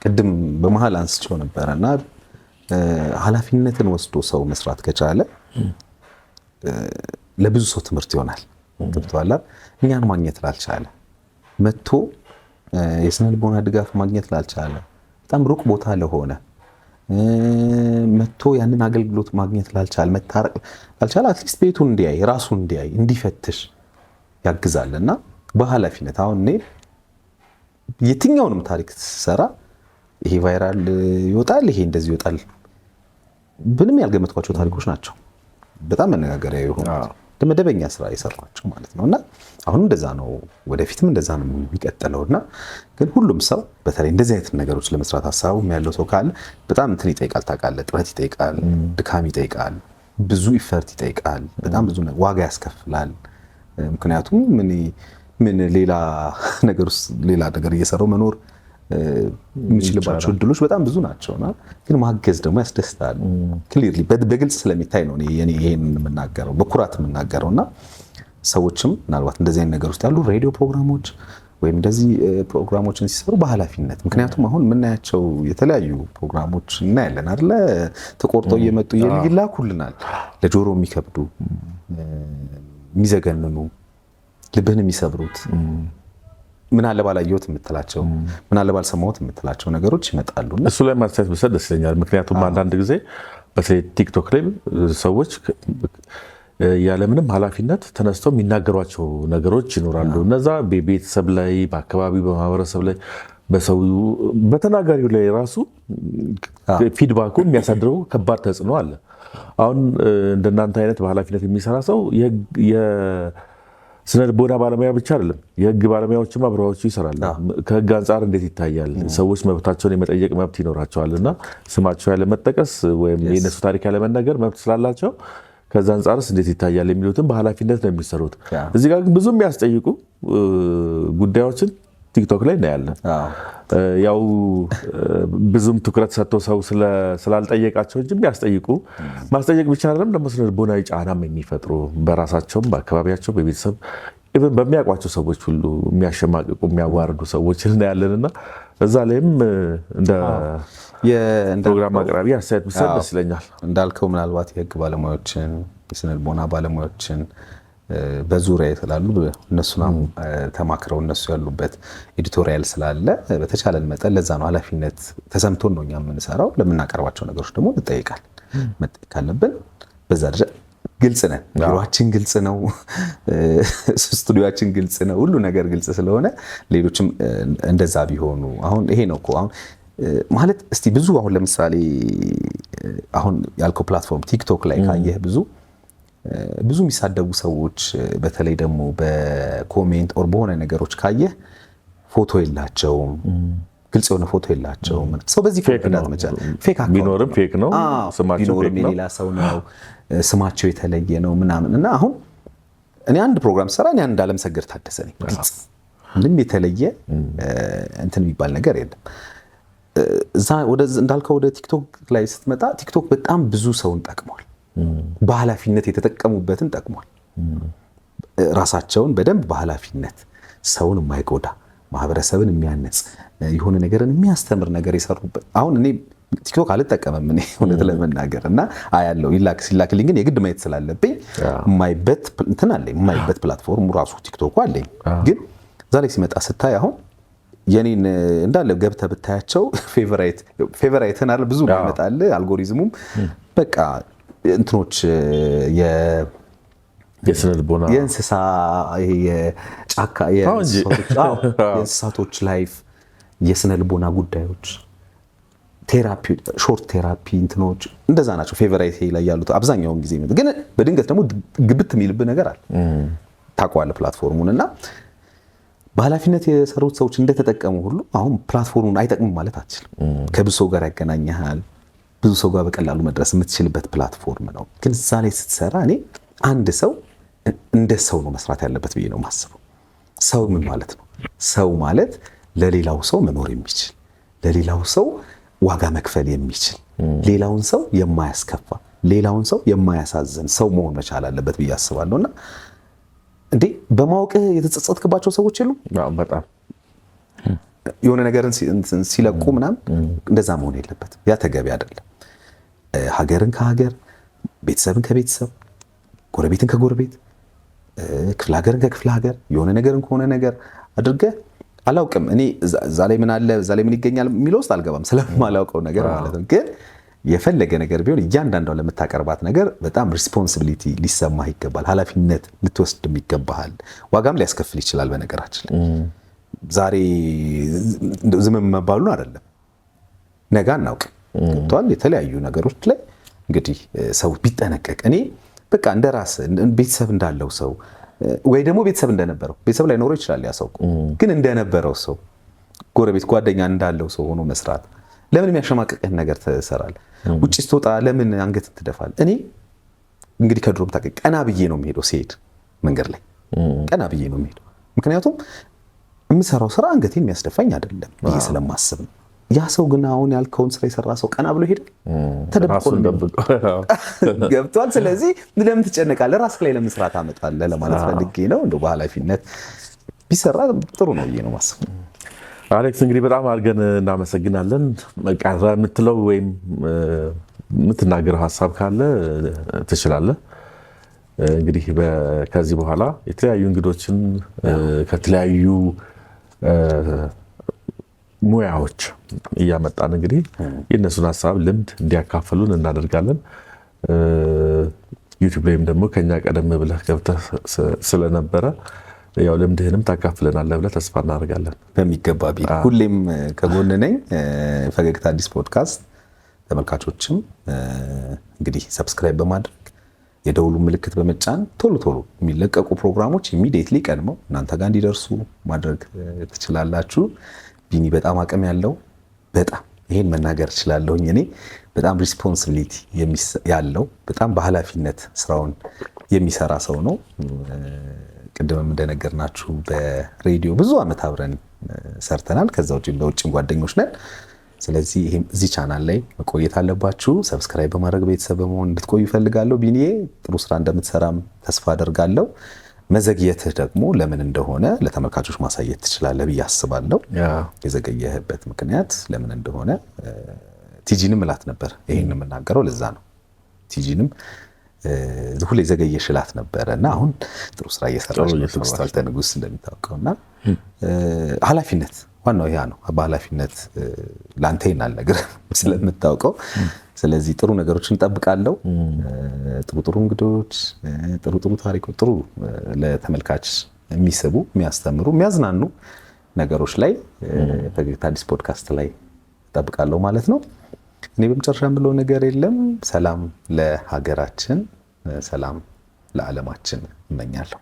ቅድም በመሃል አንስቼው ነበርና ኃላፊነትን ወስዶ ሰው መስራት ከቻለ ለብዙ ሰው ትምህርት ይሆናል። ትብቷላ እኛን ማግኘት ላልቻለ መጥቶ የስነ ልቦና ድጋፍ ማግኘት ላልቻለ በጣም ሩቅ ቦታ ለሆነ መጥቶ ያንን አገልግሎት ማግኘት ላልቻለ መታረቅ ላልቻለ አትሊስት ቤቱን እንዲያይ ራሱን እንዲያይ እንዲፈትሽ ያግዛልና በኃላፊነት አሁን እኔ የትኛውንም ታሪክ ሰራ ይሄ ቫይራል ይወጣል ይሄ እንደዚህ ይወጣል ምንም ያልገመትኳቸው ታሪኮች ናቸው። በጣም መነጋገሪያ የሆኑ መደበኛ ስራ የሰራቸው ማለት ነውና አሁን እንደዛ ነው ወደፊትም እንደዛ ነው የሚቀጥለውና ግን ሁሉም ሰው በተለይ እንደዚህ አይነት ነገሮች ለመስራት ሀሳቡ ያለው ሰው ካለ በጣም እንትን ይጠይቃል ታውቃለህ፣ ጥረት ይጠይቃል፣ ድካም ይጠይቃል፣ ብዙ ኢፈርት ይጠይቃል፣ በጣም ብዙ ዋጋ ያስከፍላል። ምክንያቱም ምን ሌላ ነገር ውስጥ ሌላ ነገር እየሰራው መኖር የሚችልባቸው እድሎች በጣም ብዙ ናቸውና ግን ማገዝ ደግሞ ያስደስታል። ክሊርሊ በግልጽ ስለሚታይ ነው እኔ ይሄን የምናገረው በኩራት የምናገረውና ሰዎችም ምናልባት እንደዚህ አይነት ነገር ውስጥ ያሉ ሬዲዮ ፕሮግራሞች ወይም እንደዚህ ፕሮግራሞችን ሲሰሩ በኃላፊነት ምክንያቱም አሁን የምናያቸው የተለያዩ ፕሮግራሞች እናያለን አይደለ? ተቆርጠው እየመጡ ይላኩልናል። ለጆሮ የሚከብዱ የሚዘገንኑ ልብህን የሚሰብሩት ምን አለ ባላየሁት የምትላቸው ምን አለ ባልሰማሁት የምትላቸው ነገሮች ይመጣሉ። እሱ ላይ ማስተያየት ብሰጥ ደስ ይለኛል። ምክንያቱም አንዳንድ ጊዜ በተለይ ቲክቶክ ላይ ሰዎች ያለምንም ኃላፊነት ተነስተው የሚናገሯቸው ነገሮች ይኖራሉ። እነዛ በቤተሰብ ላይ፣ በአካባቢው፣ በማህበረሰብ ላይ፣ በሰው በተናጋሪው ላይ ራሱ ፊድባኩ የሚያሳድረው ከባድ ተጽዕኖ አለ። አሁን እንደናንተ አይነት በኃላፊነት የሚሰራ ሰው የስነ ልቦና ባለሙያ ብቻ አይደለም፣ የህግ ባለሙያዎችም አብረዋችሁ ይሰራሉ። ከህግ አንጻር እንዴት ይታያል? ሰዎች መብታቸውን የመጠየቅ መብት ይኖራቸዋል እና ስማቸው ያለመጠቀስ ወይም የነሱ ታሪክ ያለመነገር መብት ስላላቸው ከዛ አንጻርስ እንዴት ይታያል የሚሉትን በኃላፊነት ነው የሚሰሩት። እዚህ ጋር ግን ብዙ የሚያስጠይቁ ጉዳዮችን ቲክቶክ ላይ እናያለን። ያው ብዙም ትኩረት ሰጥቶ ሰው ስላልጠየቃቸው እንጂ የሚያስጠይቁ ማስጠየቅ ብቻ አይደለም ደግሞ ስነ ልቦናዊ ጫናም የሚፈጥሩ በራሳቸውም በአካባቢያቸው በቤተሰብ ኢቭን በሚያውቋቸው ሰዎች ሁሉ የሚያሸማቅቁ የሚያዋርዱ ሰዎች እናያለንና እዛ ላይም እንደ ፕሮግራም አቅራቢ አስተያየት ብሰጥ ደስ ይለኛል። እንዳልከው ምናልባት የህግ ባለሙያዎችን የስነ ልቦና ባለሙያዎችን በዙሪያ የተላሉ እነሱና ተማክረው እነሱ ያሉበት ኤዲቶሪያል ስላለ በተቻለን መጠን ለዛ ነው ኃላፊነት ተሰምቶን ነው እኛ የምንሰራው። ለምናቀርባቸው ነገሮች ደግሞ እንጠይቃለን። መጠየቅ ካለብን በዛ ደረጃ ግልጽ ነን። ቢሮአችን ግልጽ ነው፣ ስቱዲዮአችን ግልጽ ነው፣ ሁሉ ነገር ግልጽ ስለሆነ ሌሎችም እንደዛ ቢሆኑ አሁን ይሄ ነው እኮ አሁን ማለት እስቲ ብዙ አሁን ለምሳሌ አሁን ያልከው ፕላትፎርም ቲክቶክ ላይ ካየህ ብዙ የሚሳደቡ ሰዎች በተለይ ደግሞ በኮሜንት ኦር በሆነ ነገሮች ካየህ ፎቶ የላቸውም፣ ግልጽ የሆነ ፎቶ የላቸውም። ሰው በዚህ ኮንፊደንስ መቻል ፌክ አካውንት ቢኖርም ፌክ ነው፣ ስማቸው ፌክ ነው፣ ሌላ ሰው ነው፣ ስማቸው የተለየ ነው ምናምን እና አሁን እኔ አንድ ፕሮግራም ሰራ እኔ አንድ አለምሰገድ ታደሰ ነኝ። ምንም የተለየ እንትን የሚባል ነገር የለም። እዛ ወደ እንዳልከው ወደ ቲክቶክ ላይ ስትመጣ ቲክቶክ በጣም ብዙ ሰውን ጠቅሟል። በኃላፊነት የተጠቀሙበትን ጠቅሟል። ራሳቸውን በደንብ በኃላፊነት ሰውን የማይጎዳ ማህበረሰብን የሚያነጽ የሆነ ነገርን የሚያስተምር ነገር የሰሩበት። አሁን እኔ ቲክቶክ አልጠቀምም እኔ እውነት ለመናገር እና አያለው ሲላክልኝ ግን የግድ ማየት ስላለብኝ የማይበት እንትን አለኝ። የማይበት ፕላትፎርም ራሱ ቲክቶክ አለኝ። ግን እዛ ላይ ሲመጣ ስታይ አሁን የኔን እንዳለ ገብተህ ብታያቸው ፌቨራይትን አይደል ብዙ ይመጣል። አልጎሪዝሙም በቃ እንትኖች የስነ ልቦና የእንስሳ የጫካ የእንስሳቶች ላይፍ የስነ ልቦና ጉዳዮች ቴራፒ ሾርት ቴራፒ እንትኖች እንደዛ ናቸው ፌቨራይት ላይ ያሉት አብዛኛውን ጊዜ። ግን በድንገት ደግሞ ግብት የሚልብህ ነገር አለ። ታውቀዋለህ ፕላትፎርሙን እና በኃላፊነት የሰሩት ሰዎች እንደተጠቀሙ ሁሉ አሁን ፕላትፎርሙን አይጠቅምም ማለት አትችልም። ከብዙ ሰው ጋር ያገናኘሃል። ብዙ ሰው ጋር በቀላሉ መድረስ የምትችልበት ፕላትፎርም ነው። ግን እዛ ላይ ስትሰራ እኔ አንድ ሰው እንደ ሰው ነው መስራት ያለበት ብዬ ነው የማስበው። ሰው ምን ማለት ነው? ሰው ማለት ለሌላው ሰው መኖር የሚችል ለሌላው ሰው ዋጋ መክፈል የሚችል ሌላውን ሰው የማያስከፋ ሌላውን ሰው የማያሳዝን ሰው መሆን መቻል አለበት ብዬ አስባለሁና እንዴ በማወቅህ የተጸጸትክባቸው ሰዎች የሉም? በጣም የሆነ ነገርን ሲለቁ ምናምን እንደዛ መሆን የለበትም። ያ ተገቢ አይደለም። ሀገርን ከሀገር ቤተሰብን ከቤተሰብ ጎረቤትን ከጎረቤት ክፍለ ሀገርን ከክፍለ ሀገር የሆነ ነገርን ከሆነ ነገር አድርገህ አላውቅም እኔ እዛ ላይ ምን አለ እዛ ላይ ምን ይገኛል የሚለው ውስጥ አልገባም ስለማላውቀው ነገር ማለት ነው። ግን የፈለገ ነገር ቢሆን እያንዳንዷ ለምታቀርባት ነገር በጣም ሪስፖንሲቢሊቲ ሊሰማህ ይገባል። ኃላፊነት ልትወስድም ይገባሃል። ዋጋም ሊያስከፍል ይችላል። በነገራችን ላይ ዛሬ ዝም መባሉን አይደለም ነገ አናውቅም። ገብቷል። የተለያዩ ነገሮች ላይ እንግዲህ ሰው ቢጠነቀቅ እኔ በቃ እንደ ራስ ቤተሰብ እንዳለው ሰው ወይ ደግሞ ቤተሰብ እንደነበረው ቤተሰብ ላይ ኖሮ ይችላል ያ ሰው ግን እንደነበረው ሰው ጎረቤት ጓደኛ እንዳለው ሰው ሆኖ መስራት። ለምን የሚያሸማቅቅህን ነገር ትሰራለህ? ውጭ ስትወጣ ለምን አንገት ትደፋለህ? እኔ እንግዲህ ከድሮም ታውቅ ቀና ብዬ ነው የምሄደው። ሲሄድ መንገድ ላይ ቀና ብዬ ነው የምሄደው። ምክንያቱም የምሰራው ስራ አንገቴን የሚያስደፋኝ አይደለም ብዬ ስለማስብ ነው። ያ ሰው ግን አሁን ያልከውን ስራ የሰራ ሰው ቀና ብሎ ሄደ ተደብቆ ገብቷል። ስለዚህ ለምን ትጨነቃለህ? ራስህ ላይ ለመስራት አመጣለህ ለማለት ፈልጌ ነው። እንደው በኃላፊነት ቢሰራ ጥሩ ነው ብዬ ነው ማስበው። አሌክስ እንግዲህ በጣም አድርገን እናመሰግናለን። ቀረ የምትለው ወይም የምትናገረው ሀሳብ ካለ ትችላለህ። እንግዲህ ከዚህ በኋላ የተለያዩ እንግዶችን ከተለያዩ ሙያዎች እያመጣን እንግዲህ የእነሱን ሀሳብ ልምድ እንዲያካፍሉን እናደርጋለን። ዩቲዩብ ላይም ደግሞ ከኛ ቀደም ብለህ ገብተህ ስለነበረ ያው ልምድህንም ታካፍለናለህ ብለህ ተስፋ እናደርጋለን። በሚገባ ሁሌም ከጎን ነኝ። ፈገግታ አዲስ ፖድካስት ተመልካቾችም እንግዲህ ሰብስክራይብ በማድረግ የደውሉ ምልክት በመጫን ቶሎ ቶሎ የሚለቀቁ ፕሮግራሞች ኢሚዲየትሊ ቀድመው እናንተ ጋር እንዲደርሱ ማድረግ ትችላላችሁ። ቢኒ በጣም አቅም ያለው በጣም ይሄን መናገር እችላለሁኝ እኔ በጣም ሪስፖንሲቢሊቲ ያለው በጣም በኃላፊነት ስራውን የሚሰራ ሰው ነው። ቅድምም እንደነገርናችሁ በሬዲዮ ብዙ ዓመት አብረን ሰርተናል። ከዛ ውጭ ለውጭም ጓደኞች ነን። ስለዚህ እዚህ ቻናል ላይ መቆየት አለባችሁ። ሰብስክራይብ በማድረግ ቤተሰብ በመሆን እንድትቆዩ ይፈልጋለሁ። ቢኒዬ ጥሩ ስራ እንደምትሰራም ተስፋ አደርጋለሁ። መዘግየትህ ደግሞ ለምን እንደሆነ ለተመልካቾች ማሳየት ትችላለህ ብዬ አስባለሁ። የዘገየህበት ምክንያት ለምን እንደሆነ ቲጂንም እላት ነበር። ይሄን የምናገረው ለዛ ነው። ቲጂንም ሁሌ ዘገየሽ እላት ነበረ እና አሁን ጥሩ ስራ እየሰራች ነው። ትዕግስት ንጉስ እንደሚታወቀውና ኃላፊነት ዋናው ያ ነው። በኃላፊነት ለአንተ ይናል ነገር ስለምታውቀው ስለዚህ ጥሩ ነገሮችን እንጠብቃለሁ። ጥሩ ጥሩ እንግዶች፣ ጥሩ ጥሩ ታሪኮች፣ ጥሩ ለተመልካች የሚስቡ የሚያስተምሩ የሚያዝናኑ ነገሮች ላይ ፈገግታ አዲስ ፖድካስት ላይ እንጠብቃለሁ ማለት ነው። እኔ በመጨረሻ የምለው ነገር የለም። ሰላም ለሀገራችን፣ ሰላም ለዓለማችን እመኛለሁ።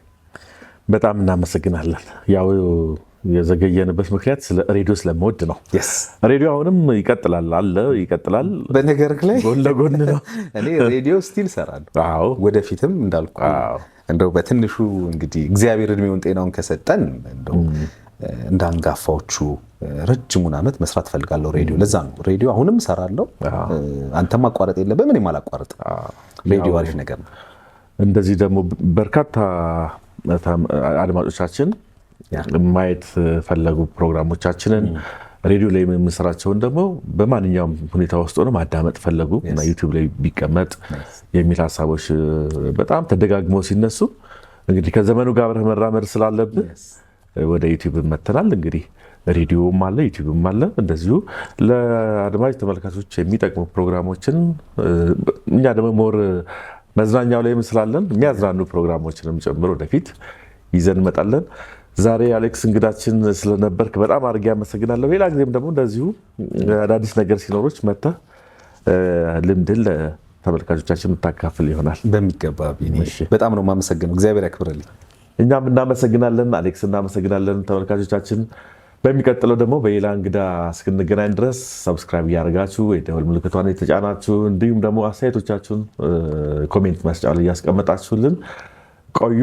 በጣም እናመሰግናለን። ያው የዘገየንበት ምክንያት ስለ ሬዲዮ ስለምወድ ነው። ሬዲዮ አሁንም ይቀጥላል። በነገር ላይ ጎን ለጎን ነው። እኔ ሬዲዮ ስቲል እሰራለሁ። ወደፊትም እንዳልኩ እንደው በትንሹ እንግዲህ እግዚአብሔር እድሜውን ጤናውን ከሰጠን እንደው እንዳንጋፋዎቹ ረጅሙን ዓመት መስራት ፈልጋለሁ ሬዲዮ። ለዛ ነው ሬዲዮ አሁንም እሰራለሁ። አንተም ማቋረጥ የለብህም፣ እኔም አላቋርጥም። ሬዲዮ አሪፍ ነገር ነው። እንደዚህ ደግሞ በርካታ አድማጮቻችን ማየት ፈለጉ ፕሮግራሞቻችንን ሬዲዮ ላይ የምንሰራቸውን ደግሞ በማንኛውም ሁኔታ ውስጥ ሆነ ማዳመጥ ፈለጉ እና ዩቲዩብ ላይ ቢቀመጥ የሚል ሀሳቦች በጣም ተደጋግመው ሲነሱ እንግዲህ ከዘመኑ ጋር አብረህ መራመድ ስላለብህ ወደ ዩቲዩብ መተናል። እንግዲህ ሬዲዮም አለ ዩቲዩብም አለ። እንደዚሁ ለአድማጭ ተመልካቾች የሚጠቅሙ ፕሮግራሞችን እኛ ደግሞ ሞር መዝናኛው ላይ ስላለን የሚያዝናኑ ፕሮግራሞችንም ጨምሮ ወደፊት ይዘን እንመጣለን። ዛሬ አሌክስ እንግዳችን ስለነበርክ በጣም አድርጌ አመሰግናለሁ። ሌላ ጊዜም ደግሞ እንደዚሁ አዳዲስ ነገር ሲኖሮች መጥተህ ልምድን ለተመልካቾቻችን የምታካፍል ይሆናል። በሚገባ በጣም ነው የማመሰግነው። እግዚአብሔር ያክብርልኝ። እኛም እናመሰግናለን። አሌክስ እናመሰግናለን። ተመልካቾቻችን በሚቀጥለው ደግሞ በሌላ እንግዳ እስክንገናኝ ድረስ ሰብስክራይብ እያደረጋችሁ የደወል ምልክቷን የተጫናችሁ እንዲሁም ደግሞ አስተያየቶቻችሁን ኮሜንት መስጫው ላይ እያስቀመጣችሁልን ቆዩ።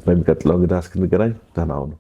በሚቀጥለው እንግዳ እስክንገናኝ ደህና ሁኑ።